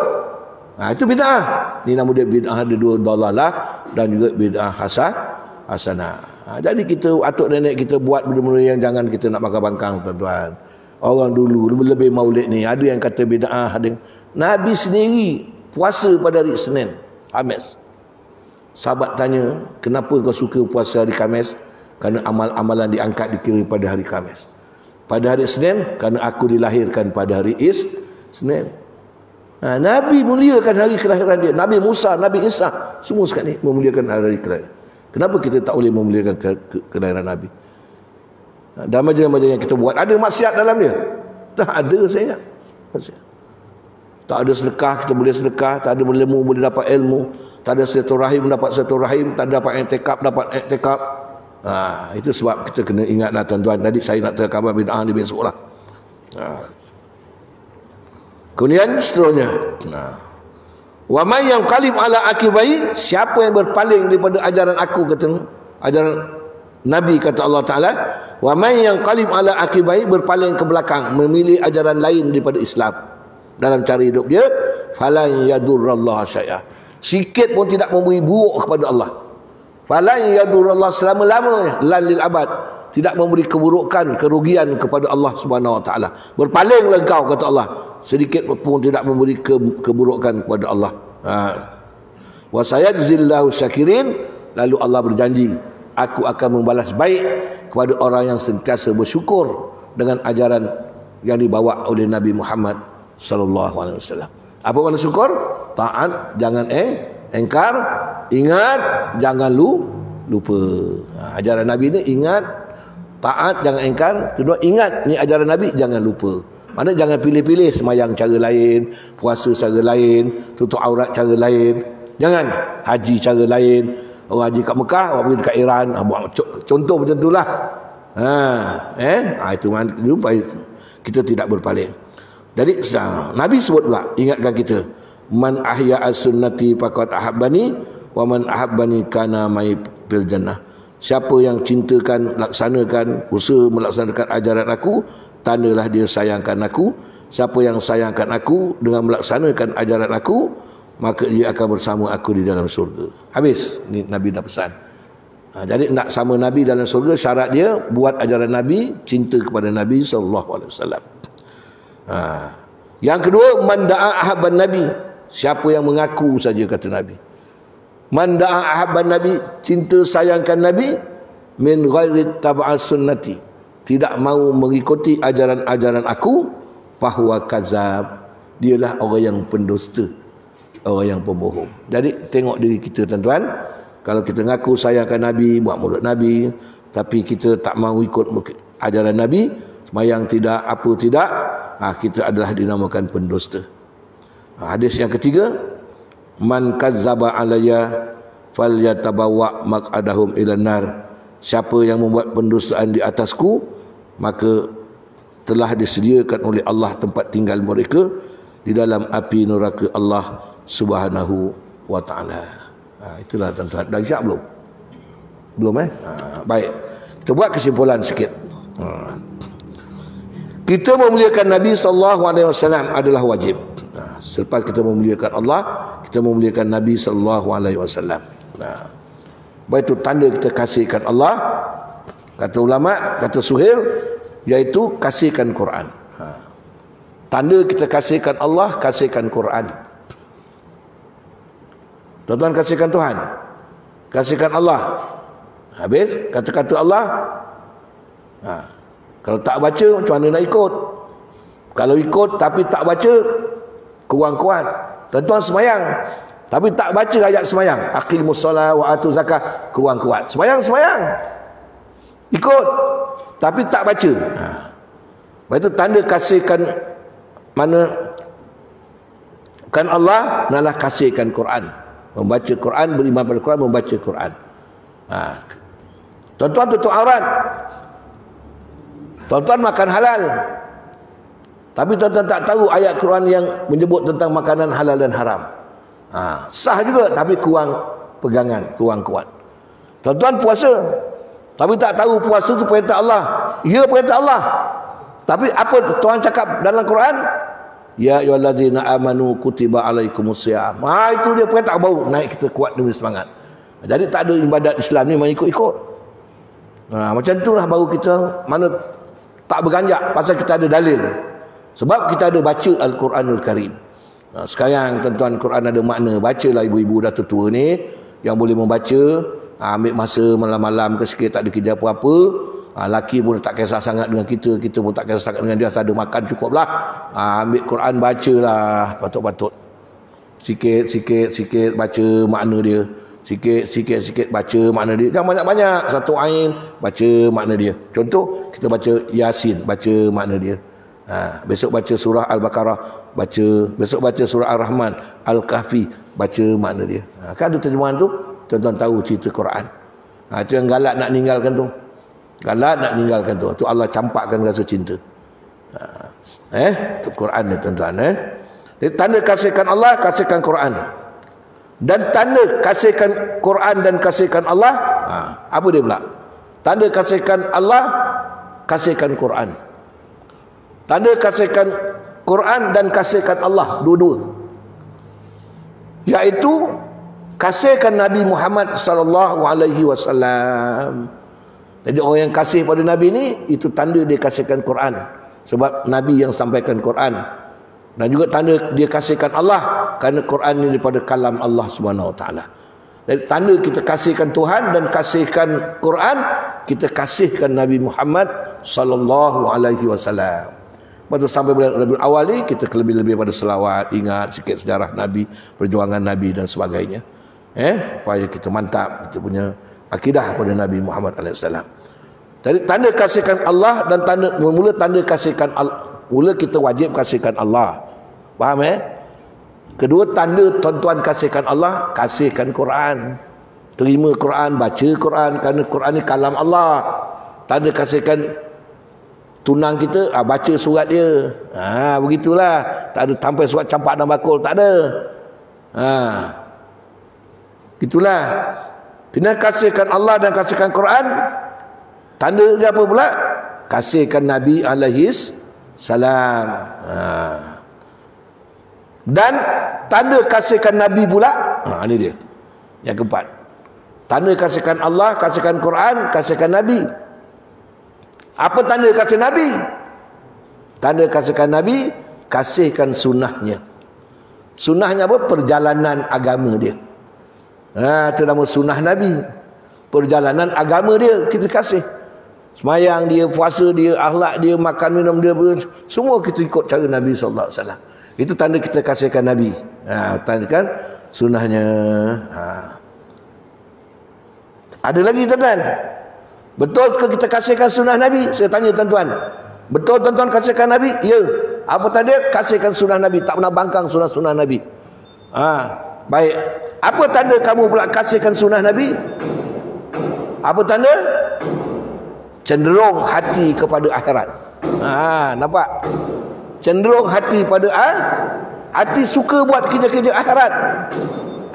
Itu bid'ah. Ni nama dia bid'ah, ada 2 dalalah dan juga bid'ah hasanah. Jadi kita, atuk nenek kita buat benda-benda yang jangan kita nak bangkang-bangkang, tuan-tuan. Orang dulu lebih maulid ni, ada yang kata bid'ah, ada. Nabi sendiri puasa pada hari Senin, Khamis. Sahabat tanya, kenapa kau suka puasa hari Khamis? Kerana amal-amalan diangkat dikira pada hari Khamis. Pada hari Senin, kerana aku dilahirkan pada hari Senin. Nabi muliakan hari kelahiran dia. Nabi Musa, Nabi Isa, semua sekali memuliakan hari kelahiran. Kenapa kita tak boleh memuliakan kelahiran Nabi? Dan majalah-majalah yang kita buat, ada maksiat dalam dia? Tak ada, saya ingat. Maksiat. Tak ada sedekah, kita boleh sedekah. Tak ada ilmu, boleh dapat ilmu. Tak ada silaturahim, dapat silaturahim. Tak ada dapat i'tikaf, dapat i'tikaf. Itu sebab kita kena ingatlah, tuan-tuan. Tadi saya nak terkabar bid'ah ni besok lah. Kemudian seterusnya, wa man yang qalim ala akibai, siapa yang berpaling daripada ajaran aku, kata ajaran Nabi, kata Allah Ta'ala, wa man yang qalim ala akibai, berpaling ke belakang, memilih ajaran lain daripada Islam dalam cara hidup dia, falan yadurrallah syai'a, sikit pun tidak memberi buruk kepada Allah. Falan yadurrallah, selama-lamanya, lan lil abad, tidak memberi keburukan, kerugian kepada Allah Subhanahu Wa Ta'ala. Berpalinglah engkau, kata Allah, sedikit pun tidak memberi keburukan kepada Allah. Wa sayajzillahu syakirin, lalu Allah berjanji, aku akan membalas baik kepada orang yang sentiasa bersyukur dengan ajaran yang dibawa oleh Nabi Muhammad sallallahu alaihi wasallam. Apa makna syukur? Taat, jangan engkar, ingat, jangan lupa. Ajaran Nabi ni ingat, taat, jangan engkar. Kedua, ingat, ni ajaran Nabi, jangan lupa. Mana jangan pilih-pilih, semayang cara lain, puasa cara lain, tutup aurat cara lain. Jangan, haji cara lain. Orang haji kat Mekah, orang pergi dekat Iran. Contoh macam itulah. Itu kita tidak berpaling. Jadi Nabi sebut pula, ingatkan kita, man ahya as-sunnati faqad ahabbani wa man ahabbani kana mai fil jannah. Siapa yang cintakan, laksanakan, usaha melaksanakan ajaran aku, tandalah dia sayangkan aku. Siapa yang sayangkan aku dengan melaksanakan ajaran aku, maka dia akan bersama aku di dalam surga. Habis. Ini Nabi dah pesan. Jadi nak sama Nabi dalam surga, syarat dia buat ajaran Nabi, cinta kepada Nabi sallallahu alaihi wasallam. Yang kedua, man da'a ahabban Nabi, siapa yang mengaku saja, kata Nabi. Man da'a ahabban Nabi, cinta sayangkan Nabi, min ghairi tab'as sunnati, tidak mau mengikuti ajaran-ajaran aku, fahuwa kazab, dialah orang yang pendusta, orang yang pembohong. Jadi tengok diri kita, tuan-tuan. Kalau kita ngaku sayangkan Nabi, buat mulut Nabi, tapi kita tak mau ikut ajaran Nabi, semayang tidak, apa tidak, kita adalah dinamakan pendusta. Hadis yang ketiga, man kazzaba alayya falyatabawa maq'adahum ilan nar, siapa yang membuat pendustaan di atasku, maka telah disediakan oleh Allah tempat tinggal mereka di dalam api neraka Allah Subhanahu wa ta'ala. Itulah, tuan-tuan. Dah isyak belum? Belum baik. Kita buat kesimpulan sikit. Kita memuliakan Nabi SAW adalah wajib. Selepas kita memuliakan Allah, kita memuliakan Nabi SAW. Baik, itu tanda kita kasihkan Allah. Kata ulama, kata Suhail, iaitu kasihkan Quran. Tanda kita kasihkan Allah, kasihkan Quran. Tuan-tuan kasihkan Tuhan, kasihkan Allah. Habis kata-kata Allah. Kalau tak baca, macam mana nak ikut? Kalau ikut tapi tak baca, kurang kuat. Tuan-tuan semayang tapi tak baca ayat semayang, aqimus solah wa atu zakah, kurang kuat. Semayang ikut tapi tak baca. Itu tanda kasihkan mana kan Allah, nalah kasihkan Quran. Membaca Quran, beriman pada Quran, membaca Quran. Tuan-tuan tutup aurat. Tuan-tuan makan halal. Tapi tuan-tuan tak tahu ayat Quran yang menyebut tentang makanan halal dan haram. Sah juga, tapi kurang pegangan, kurang kuat. Tuan-tuan puasa, tapi tak tahu puasa itu perintah Allah. Ya, perintah Allah. Tapi apa Tuhan cakap dalam Quran? Ya ayyuhallazina amanu kutiba alaikumusiyam. Itu dia perintah, baru naik kita kuat demi semangat. Jadi tak ada ibadat Islam ni main ikut-ikut. Macam itulah baru kita mana tak berganjak pasal kita ada dalil. Sebab kita ada baca Al-Quranul Karim. Sekarang tuan-tuan, Quran ada makna. Bacalah ibu-ibu dah tua ni yang boleh membaca, ambil masa malam-malam ke sikit, tak ada kerja apa-apa. Laki pun tak kisah sangat dengan kita, kita pun tak kisah sangat dengan dia, asal ada makan cukup lah. Ambil Quran bacalah patut-patut. Sikit-sikit baca makna dia. Sikit-sikit baca makna dia. Jangan banyak-banyak, satu ain baca makna dia. Contoh, kita baca Yasin, baca makna dia. Besok baca surah Al-Baqarah, baca. Besok baca surah Ar-Rahman, Al-Kahfi, baca makna dia. Kan ada terjemahan tu, tuan-tuan tahu cerita Quran. Itu yang galak nak ninggalkan tu. Galak nak ninggalkan tu. Tu Allah campakkan rasa cinta. Tu Quran ni tuan-tuan. Jadi tanda kasihkan Allah, kasihkan Quran. Dan tanda kasihkan Quran dan kasihkan Allah, apa dia pula? Tanda kasihkan Allah, kasihkan Quran. Tanda kasihkan Quran dan kasihkan Allah, dua-dua. Iaitu kasihkan Nabi Muhammad sallallahu alaihi wasallam. Jadi orang yang kasih pada Nabi ni, itu tanda dia kasihkan Quran. Sebab Nabi yang sampaikan Quran. Dan juga tanda dia kasihkan Allah, kerana Quran ni daripada kalam Allah Subhanahu Wa Taala. Jadi tanda kita kasihkan Tuhan dan kasihkan Quran, kita kasihkan Nabi Muhammad sallallahu alaihi wasallam. Lepas tu sampai bulan Rabiul Awal ni, kita lebih-lebih pada selawat, ingat sikit sejarah Nabi, perjuangan Nabi dan sebagainya. Supaya kita mantap kita punya akidah pada Nabi Muhammad alaihissalam. Jadi tanda kasihkan Allah dan mula tanda kasihkan Allah. Mula kita wajib kasihkan Allah. Faham Kedua tanda tuan-tuan kasihkan Allah, kasihkan Quran. Terima Quran, baca Quran, kerana Quran ni kalam Allah. Tanda kasihkan tunang kita, baca surat dia. Begitulah. Tak ada sampai surat campak dan bakul, tak ada. Gitulah. Kena kasihkan Allah dan kasihkan Quran. Tanda dia apa pula? Kasihkan Nabi alaihis salam. Dan tanda kasihkan Nabi pula, ini dia yang keempat. Tanda kasihkan Allah, kasihkan Quran, kasihkan Nabi. Apa tanda kasih Nabi? Tanda kasihkan Nabi, kasihkan sunnahnya. Sunnahnya apa? Perjalanan agama dia. Itu nama sunnah Nabi. Perjalanan agama dia kita kasih. Semayang dia, puasa dia, akhlak dia, makan minum dia, semua kita ikut cara Nabi SAW. Itu tanda kita kasihkan Nabi. Tandakan sunnahnya. Ada lagi tuan-tuan? Betul ke kita kasihkan sunnah Nabi? Saya tanya tuan-tuan. Betul tuan-tuan kasihkan Nabi? Ya. Apa tanda? Kasihkan sunnah Nabi. Tak pernah bangkang sunnah-sunnah Nabi. Baik. Apa tanda kamu pula kasihkan sunnah Nabi? Apa tanda? Cenderung hati kepada akhirat. Nampak? Cenderung hati pada hati suka buat kerja-kerja akhirat.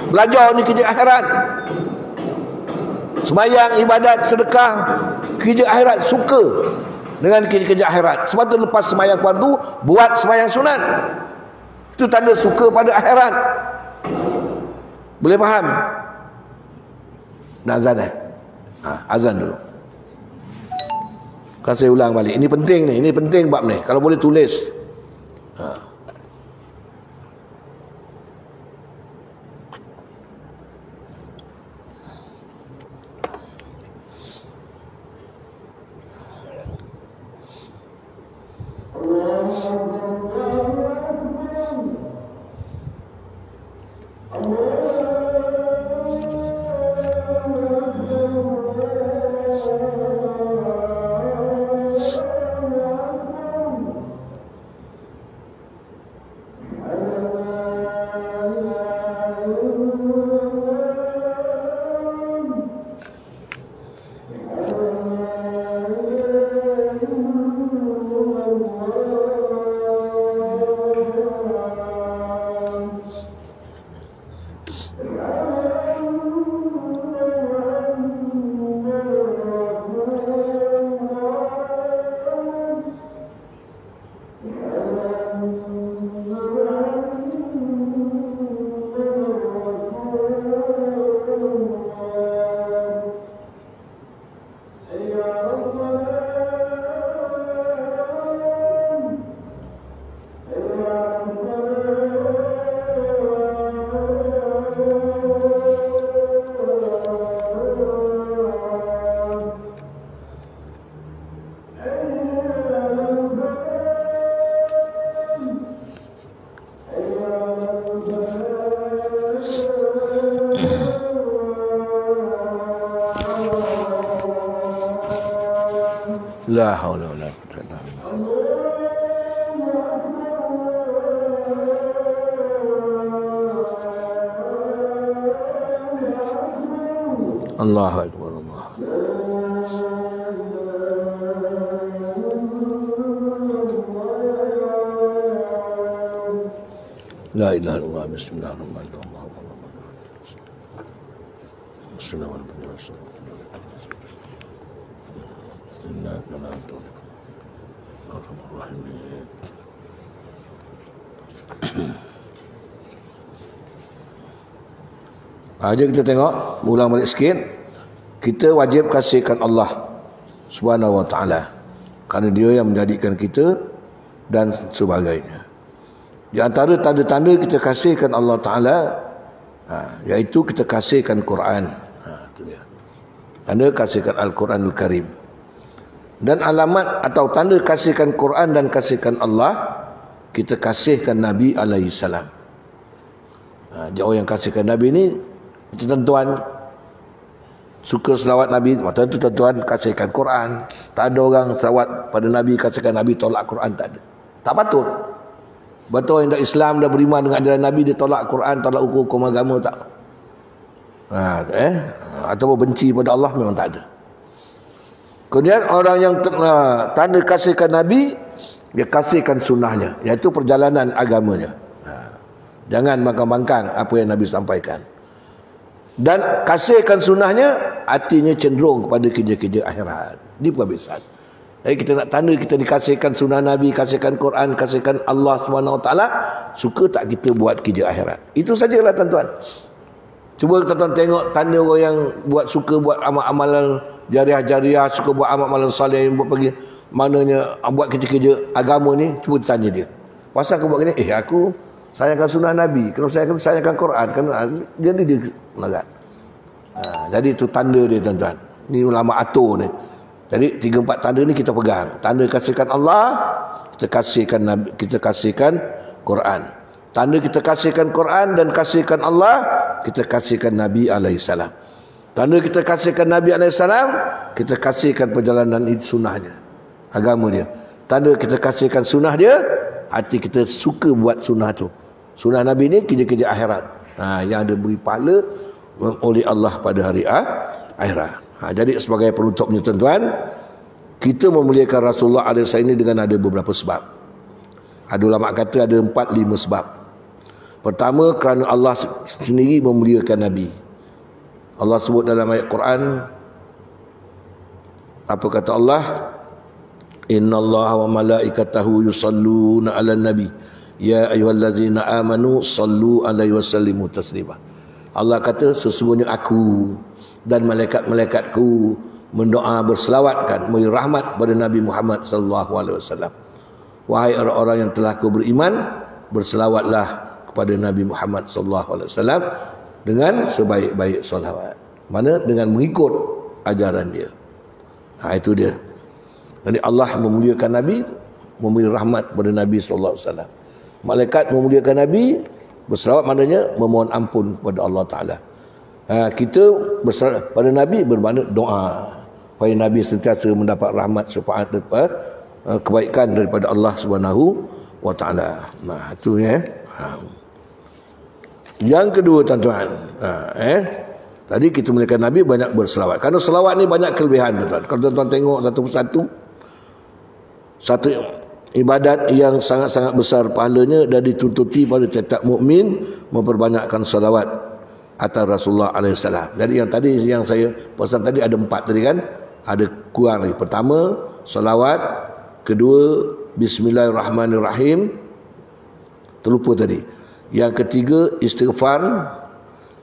Belajar ni kerja akhirat. Semayang, ibadat, sedekah, kerja akhirat, suka dengan kerja-kerja akhirat. Sebab tu lepas semayang fardu, buat semayang sunat. Itu tanda suka pada akhirat. Boleh faham? Nak azan azan dulu. Kan saya ulang balik. Ini penting ni, ini penting bab ni. Kalau boleh tulis. La haula wala quwwata illa billah. Allahu akbar, Allah. La ilaha illallah. Bismillahirrahmanirrahim. Assalamualaikum. Innaka la tu'minu. Ar-Rahmanir-Rahim. Aja kita tengok, ulang balik sikit. Kita wajib kasihkan Allah Subhanahu wa taala kerana Dia yang menjadikan kita dan sebagainya. Di antara tanda-tanda kita kasihkan Allah taala iaitu kita kasihkan Quran. Itu dia. Tanda kasihkan Al-Quranul Karim. Dan alamat atau tanda kasihkan Quran dan kasihkan Allah, kita kasihkan Nabi alaihi salam. Orang yang kasihkan Nabi ni, tuan-tuan suka selawat Nabi, maka tu tuan-tuan kasihkan Quran. Tak ada orang selawat pada Nabi, kasihkan Nabi, tolak Quran, tak ada. Tak patut. Betul yang dah Islam, dah beriman dengan ajaran Nabi, dia tolak Quran, tolak hukum agama, tak. Ataupun benci pada Allah, memang tak ada. Kemudian orang yang tanda kasihkan Nabi, dia kasihkan sunnahnya, iaitu perjalanan agamanya. Jangan bangkang-bangkang apa yang Nabi sampaikan. Dan kasihkan sunnahnya, hatinya cenderung kepada kerja-kerja akhirat. Ini penghabisan. Jadi kita nak tanda kita dikasihkan sunnah Nabi, kasihkan Quran, kasihkan Allah SWT, suka tak kita buat kerja akhirat. Itu sajalah tuan-tuan. Cuba tuan-tuan tengok tanda orang yang suka buat amal-amalan jariah-jariah, suka buat amal-amalan salih, buat pergi mananya buat kerja-kerja agama ni, cuba tanya dia. Pasal aku buat gini? Aku sayangkan sunnah Nabi. Kalau saya akan sayangkan Quran, jadi dia melarat. Jadi itu tanda dia tuan-tuan. Ni ulama atur ni. Jadi 3-4 tanda ni kita pegang. Tanda kasihkan Allah, kita kasihkan Nabi, kita kasihkan Quran. Tanda kita kasihkan Quran dan kasihkan Allah, kita kasihkan Nabi alaihi salam. Tanda kita kasihkan Nabi alaihi salam, kita kasihkan perjalanan sunnahnya, agama dia. Tanda kita kasihkan sunnah dia, hati kita suka buat sunnah tu. Sunnah Nabi ni kerja-kerja akhirat. Yang ada beri pahala oleh Allah pada hari akhirat. Jadi sebagai penutupnya tuan-tuan, kita memuliakan Rasulullah SAW ini dengan ada beberapa sebab. Ada ulama kata ada 4-5 sebab. Pertama, kerana Allah sendiri memuliakan Nabi. Allah sebut dalam ayat Quran, apa kata Allah? Innallaha wa malaikatahu yusalluna 'alan nabi ya ayyuhallazina amanu sallu 'alaihi wasallimu taslima. Allah kata, sesungguhnya aku dan malaikat-malaikatku mendoa berselawatkan, memberi rahmat pada Nabi Muhammad sallallahu alaihi wasallam. Wahai orang-orang yang telah kau beriman, berselawatlah kepada Nabi Muhammad sallallahu alaihi wasallam dengan sebaik-baik selawat. Mana? Dengan mengikut ajaran dia. Itu dia. Jadi Allah memuliakan Nabi, memberi rahmat kepada Nabi sallallahu alaihi wasallam. Malaikat memuliakan Nabi, berselawat maknanya memohon ampun kepada Allah Taala. Kita berselawat pada Nabi bermakna doa supaya Nabi sentiasa mendapat rahmat, syafaat, kebaikan daripada Allah Subhanahu wa taala. Itu ya. Yang kedua tuan-tuan, tadi kita muliakan Nabi banyak berselawat. Kerana selawat ni banyak kelebihan tuan-tuan. Kalau tuan-tuan tengok satu persatu, satu ibadat yang sangat-sangat besar pahalanya dan dituntuti pada setiap mukmin memperbanyakkan selawat atas Rasulullah alaihi. Jadi yang tadi yang saya pesan tadi ada 4 tadi kan, ada kurang lagi. Pertama selawat, kedua bismillahirrahmanirrahim, terlupa tadi. Yang ketiga istighfar,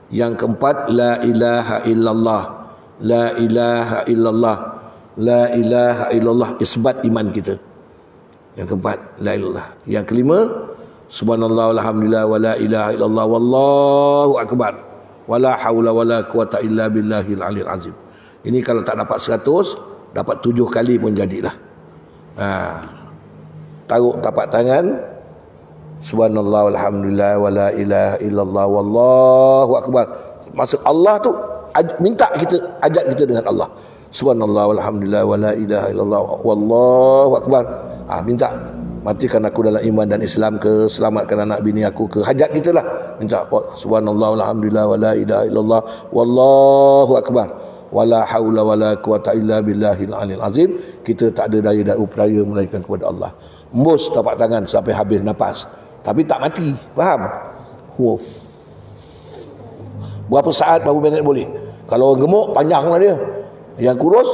yang keempat la ilaha illallah, la ilaha illallah, la ilaha illallah, isbat iman kita. Yang keempat la ilallah. Yang kelima subhanallah walhamdulillah wala ilaha illallah wallahu akbar wala haula wala quwata illa billahil aliyil azim. Ini kalau tak dapat 100, dapat 7 kali pun jadilah. Taruh tapak tangan, subhanallah walhamdulillah wala ilaha illallah wallahu akbar. Maksud Allah tu minta kita, ajak kita dengan Allah. Subhanallah walhamdulillah wala ilaha illallah wallahu akbar. Minta matikan aku dalam iman dan Islam ke, selamatkan anak bini aku ke, hajat kita lah. Minta subhanallah walhamdulillah wala ilaha illallah wallahu akbar wala haula wala quwata illa billahil aliyil azim. Kita tak ada daya dan upaya melainkan kepada Allah. Embus tapak tangan sampai habis nafas, tapi tak mati, faham? Berapa saat, berapa minit boleh. Kalau orang gemuk panjanglah dia, yang kurus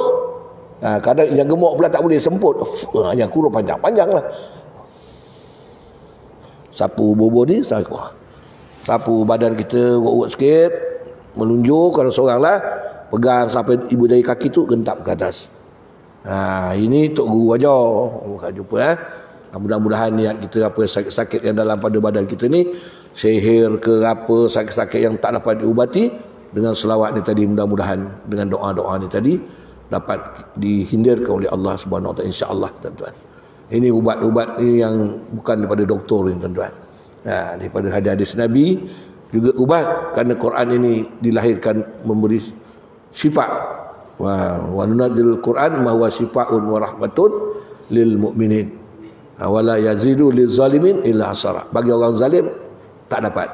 kadang yang gemuk pula tak boleh, semput. Yang kurus panjang-panjanglah. Sapu bobo ni, sapu badan kita urut sikit, melunjuk kalau seorang lah, pegang sampai ibu jari kaki tu, gentap ke atas. Ini Tok Guru ajar. Bukan jumpa mudah-mudahan niat kita, apa sakit-sakit yang dalam pada badan kita ni, sihir ke apa, sakit-sakit yang tak dapat diubati, dengan selawat ni tadi, mudah-mudahan dengan doa-doa ni tadi dapat dihindarkan oleh Allah Subhanahu Wa Taala, insya-Allah tuan-tuan. Ini ubat-ubat ni yang bukan daripada doktor ni tuan-tuan. Daripada hadis Nabi juga ubat, kerana Quran ini dilahirkan memberi sifat. Wa nunazzilul Quran ma huwa shifaa'un wa rahmatun lil mu'minin wa la yazidu lil zalimin illa hasara. Bagi orang zalim tak dapat.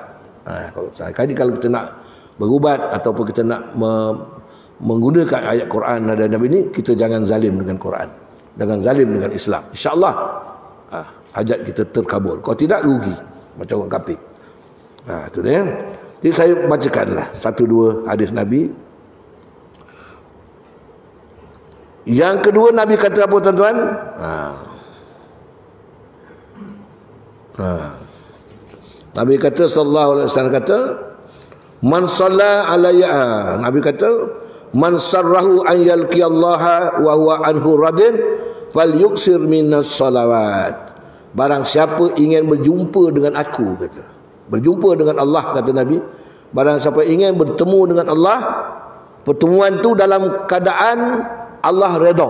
Kalau kita nak berubat ataupun kita nak menggunakan ayat Quran dan Nabi ini, kita jangan zalim dengan Quran, jangan zalim dengan Islam. InsyaAllah hajat kita terkabul. Kalau tidak, rugi macam orang kafir. Itu dia. Jadi saya bacakanlah satu dua hadis Nabi. Yang kedua, Nabi kata apa tuan-tuan? Nabi kata sallallahu alaihi wasallam kata, man shalla alayya, Nabi kata, man sarrahu an yalqiyallaha wa huwa anhu radin falyuksir minas salawat. Barang siapa ingin berjumpa dengan aku, kata, berjumpa dengan Allah, kata Nabi, barang siapa ingin bertemu dengan Allah, pertemuan tu dalam keadaan Allah redha.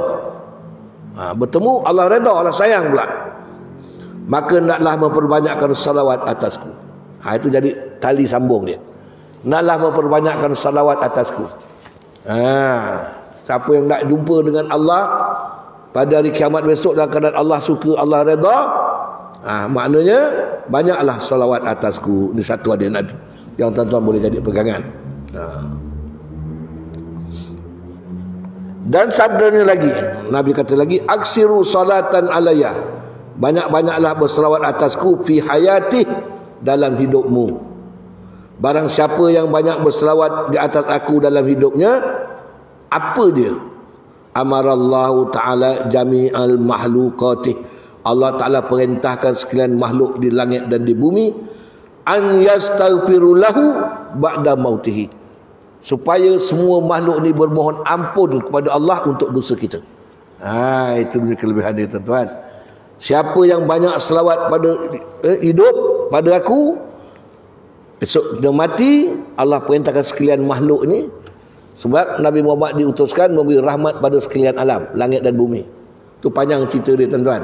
Bertemu Allah redha, Allah sayang pula, maka naklah memperbanyakkan salawat atasku. Itu jadi tali sambung dia. Naklah memperbanyakkan salawat atasku. Siapa yang nak jumpa dengan Allah pada hari kiamat besok dalam keadaan Allah suka, Allah redha, maknanya banyaklah salawat atasku. Ini satu hadis Nabi yang tuan-tuan boleh jadi pegangan. Dan sabdanya lagi, Nabi kata lagi, aksiru salatan alayya, banyak-banyaklah berselawat atasku fi hayati, dalam hidupmu. Barang siapa yang banyak berselawat di atas aku dalam hidupnya, apa dia? Amarallahu ta'ala jami'al mahlukati, Allah Ta'ala perintahkan sekalian makhluk di langit dan di bumi, an yastaghfiru lahu ba'da mautihi, supaya semua makhluk ni bermohon ampun kepada Allah untuk dosa kita. Itu kelebihan dia tuan-tuan. Siapa yang banyak selawat pada hidup pada aku, esok dia mati, Allah perintahkan sekalian makhluk ni. Sebab Nabi Muhammad diutuskan memberi rahmat pada sekalian alam, langit dan bumi. Itu panjang cerita dia tuan-tuan.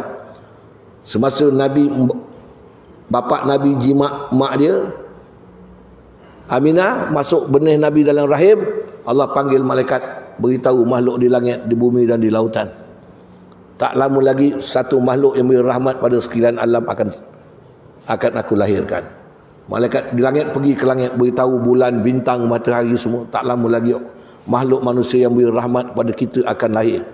Semasa Nabi, bapa Nabi jima mak dia Aminah, masuk benih Nabi dalam rahim, Allah panggil malaikat, beritahu makhluk di langit, di bumi dan di lautan. Tak lama lagi satu makhluk yang beri rahmat pada sekalian alam akan aku lahirkan. Malaikat di langit pergi ke langit, beritahu bulan, bintang, matahari semua. Tak lama lagi makhluk manusia yang beri rahmat pada kita akan lahir.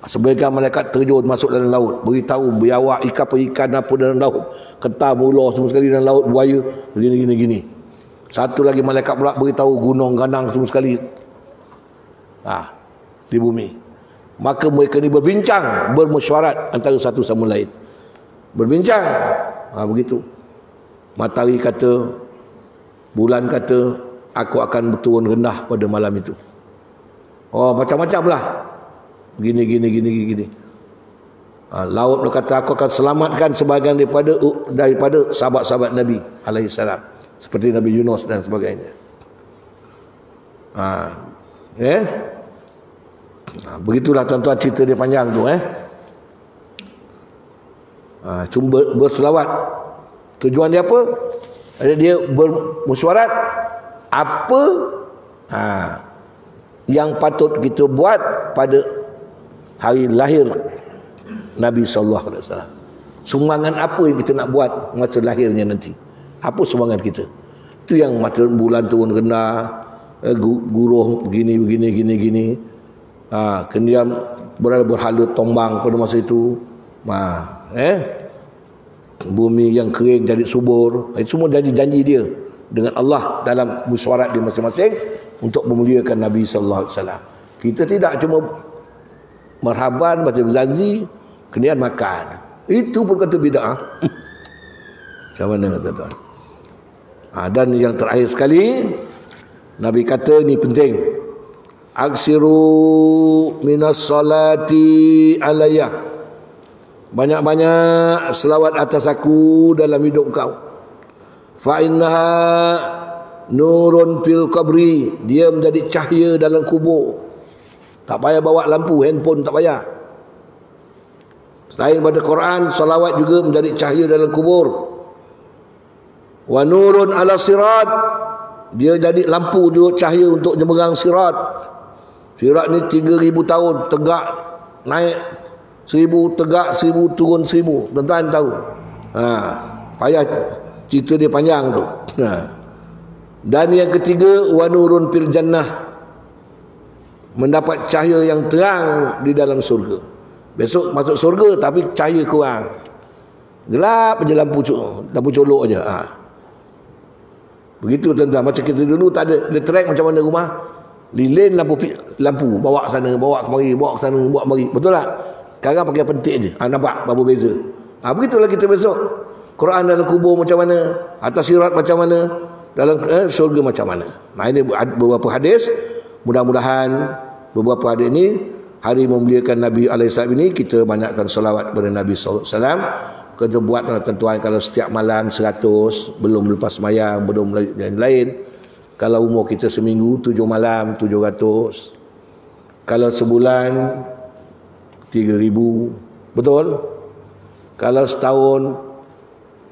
Sebagian malaikat terjun masuk dalam laut, beritahu biawak, ikan apa dalam laut, ketam, ular semua sekali dalam laut, buaya, begini. Satu lagi malaikat pula beritahu gunung, ganang semua sekali di bumi. Maka mereka ni berbincang, bermesyuarat antara satu sama lain. Berbincang. Begitu. Matahari kata, bulan kata, aku akan berturun rendah pada malam itu. Macam-macam lah. Gini. Laut berkata, aku akan selamatkan sebahagian daripada sahabat-sahabat Nabi alaihissalam, seperti Nabi Yunus dan sebagainya. Begitulah tuan-tuan, cerita dia panjang tu. Cuma berselawat. Tujuan dia apa? Dia bermesyuarat apa yang patut kita buat pada hari lahir Nabi sallallahu alaihi wasallam. Sumbangan apa yang kita nak buat masa lahirnya nanti? Apa sumbangan kita? Itu yang mata bulan turun rendah, guruh begini. Kemudian berhala tombang pada masa itu. Bumi yang kering jadi subur. Itu semua janji dia dengan Allah dalam musyawarah dia masing-masing untuk memuliakan Nabi sallallahu alaihi wasallam. Kita tidak cuma marhaban baca berjanji kemudian makan. Itu pun kata bid'ah. Macam mana tuan-tuan? Dan yang terakhir sekali, Nabi kata ni penting. Aksiru minas salati alayya. Banyak-banyak selawat atas aku dalam hidup kau. Fa innaha nurun fil qabri. Dia menjadi cahaya dalam kubur. Tak payah bawa lampu, handphone tak payah. Selain pada Quran, salawat juga menjadi cahaya dalam kubur. Wa nurun ala sirat. Dia jadi lampu juga, cahaya untuk nyeberang sirat. Sirat ni 3,000 tahun tegak naik 1,000 tegak 1,000 turun 1,000. Tuan-tuan tahu. Payah cerita dia panjang tu. Dan yang ketiga, wa nurun fil jannah. Mendapat cahaya yang terang di dalam surga. Besok masuk surga tapi cahaya kurang. Gelap je lampu colok aja. Begitu tuan-tuan, macam kita dulu tak ada track macam mana rumah. Lilin lampu bawa sana, bawa kemari, bawa ke sana, bawa kemari. Betul tak? Sekarang pakai pentik je. Nampak berapa beza? Begitulah kita besok. Quran dalam kubur macam mana? Atas sirat macam mana? Dalam syurga macam mana? Ini beberapa hadis. Mudah-mudahan beberapa hadis ini, hari memuliakan Nabi alaihissalam ini, kita banyakkan salawat kepada Nabi sallallahu alaihi wasallam. Kita buat tuan-tuan, kalau setiap malam 100, belum lepas sembahyang, belum yang lain. Kalau umur kita seminggu 7 malam 700. Kalau sebulan 3,000. Betul? Kalau setahun,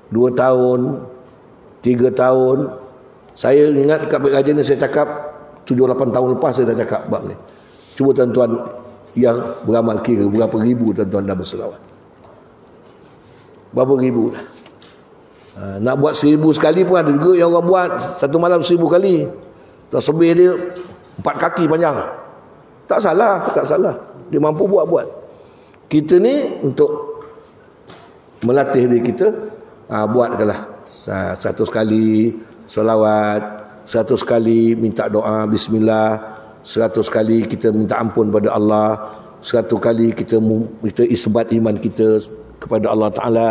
2 tahun, 3 tahun. Saya ingat kat pengajian ni saya cakap 7-8 tahun lepas saya dah cakap bab ni. Cuba tuan-tuan yang beramal kira berapa ribu tuan-tuan dah berselawat. Berapa ribu dah. Nak buat 1,000 sekali pun ada juga yang orang buat satu malam 1,000 kali. Tasbih dia 4 kaki panjang. Tak salah. Dia mampu buat. Kita ni untuk melatih diri kita, buatkanlah 100 kali solawat, 100 kali minta doa bismillah, 100 kali kita minta ampun pada Allah, 100 kali kita isbat iman kita kepada Allah Ta'ala,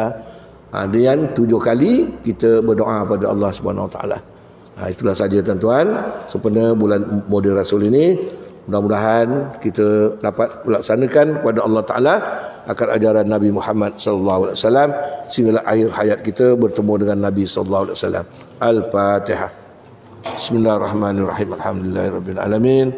dan 7 kali kita berdoa pada Allah Subhanahu Wa Ta'ala. Itulah saja tuan-tuan sempena bulan Maulid Rasul ini. Mudah-mudahan kita dapat melaksanakan kepada Allah Ta'ala akan ajaran Nabi Muhammad sallallahu alaihi wasallam sehingga akhir hayat kita bertemu dengan Nabi sallallahu alaihi wasallam. Al-Fatihah. Bismillahirrahmanirrahim. Alhamdulillahirabbil alamin.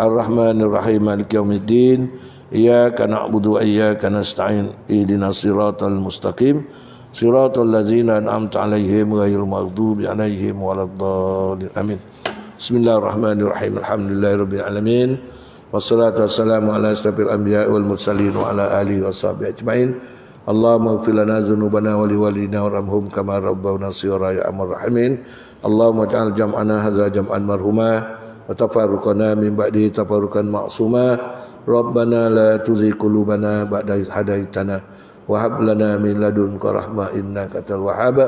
Ar-Rahmanirrahim. Maliki yaumiddin. Iyyaka na'budu wa iyyaka nasta'in. Ihdinas siratal mustaqim. Siratal ladzina an'amta 'alaihim ghairil maghdubi 'alaihim waladdallin. Amin. Bismillahirrahmanirrahim. Alhamdulillahirabbil alamin. Wassalatu wassalamu ala asyrafil anbiya'i wal mursalin wa ala alihi washabihi ajmain. Allahumma ighfir lana dzunubana wa liwalidina warhamhum kama rabbawna shighara ya arhamar rahimin. Allahumma ij'al jam'ana hadza jam'an marhuma wa tafarruqana min ba'di tafarruqan ma'suma. Rabbana la tuzigh qulubana ba'da idh hadaitana wa hab lana min ladunka rahmah innaka antal wahhab.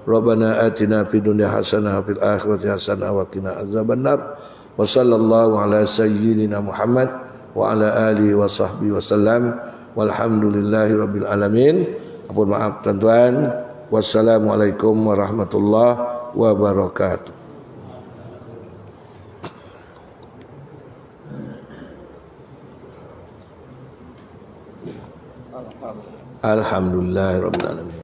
Rabbana atina fid dunya hasanah wa fil akhirati hasanah wa qina azabannar. Wa sallallahu ala sayyidina Muhammad wa ala alihi wa sahbihi wasallam. Walhamdulillahi rabbil alamin. Mohon maaf tuan-tuan. Wassalamualaikum warahmatullahi wabarakatuh. Alhamdulillahi rabbil alamin.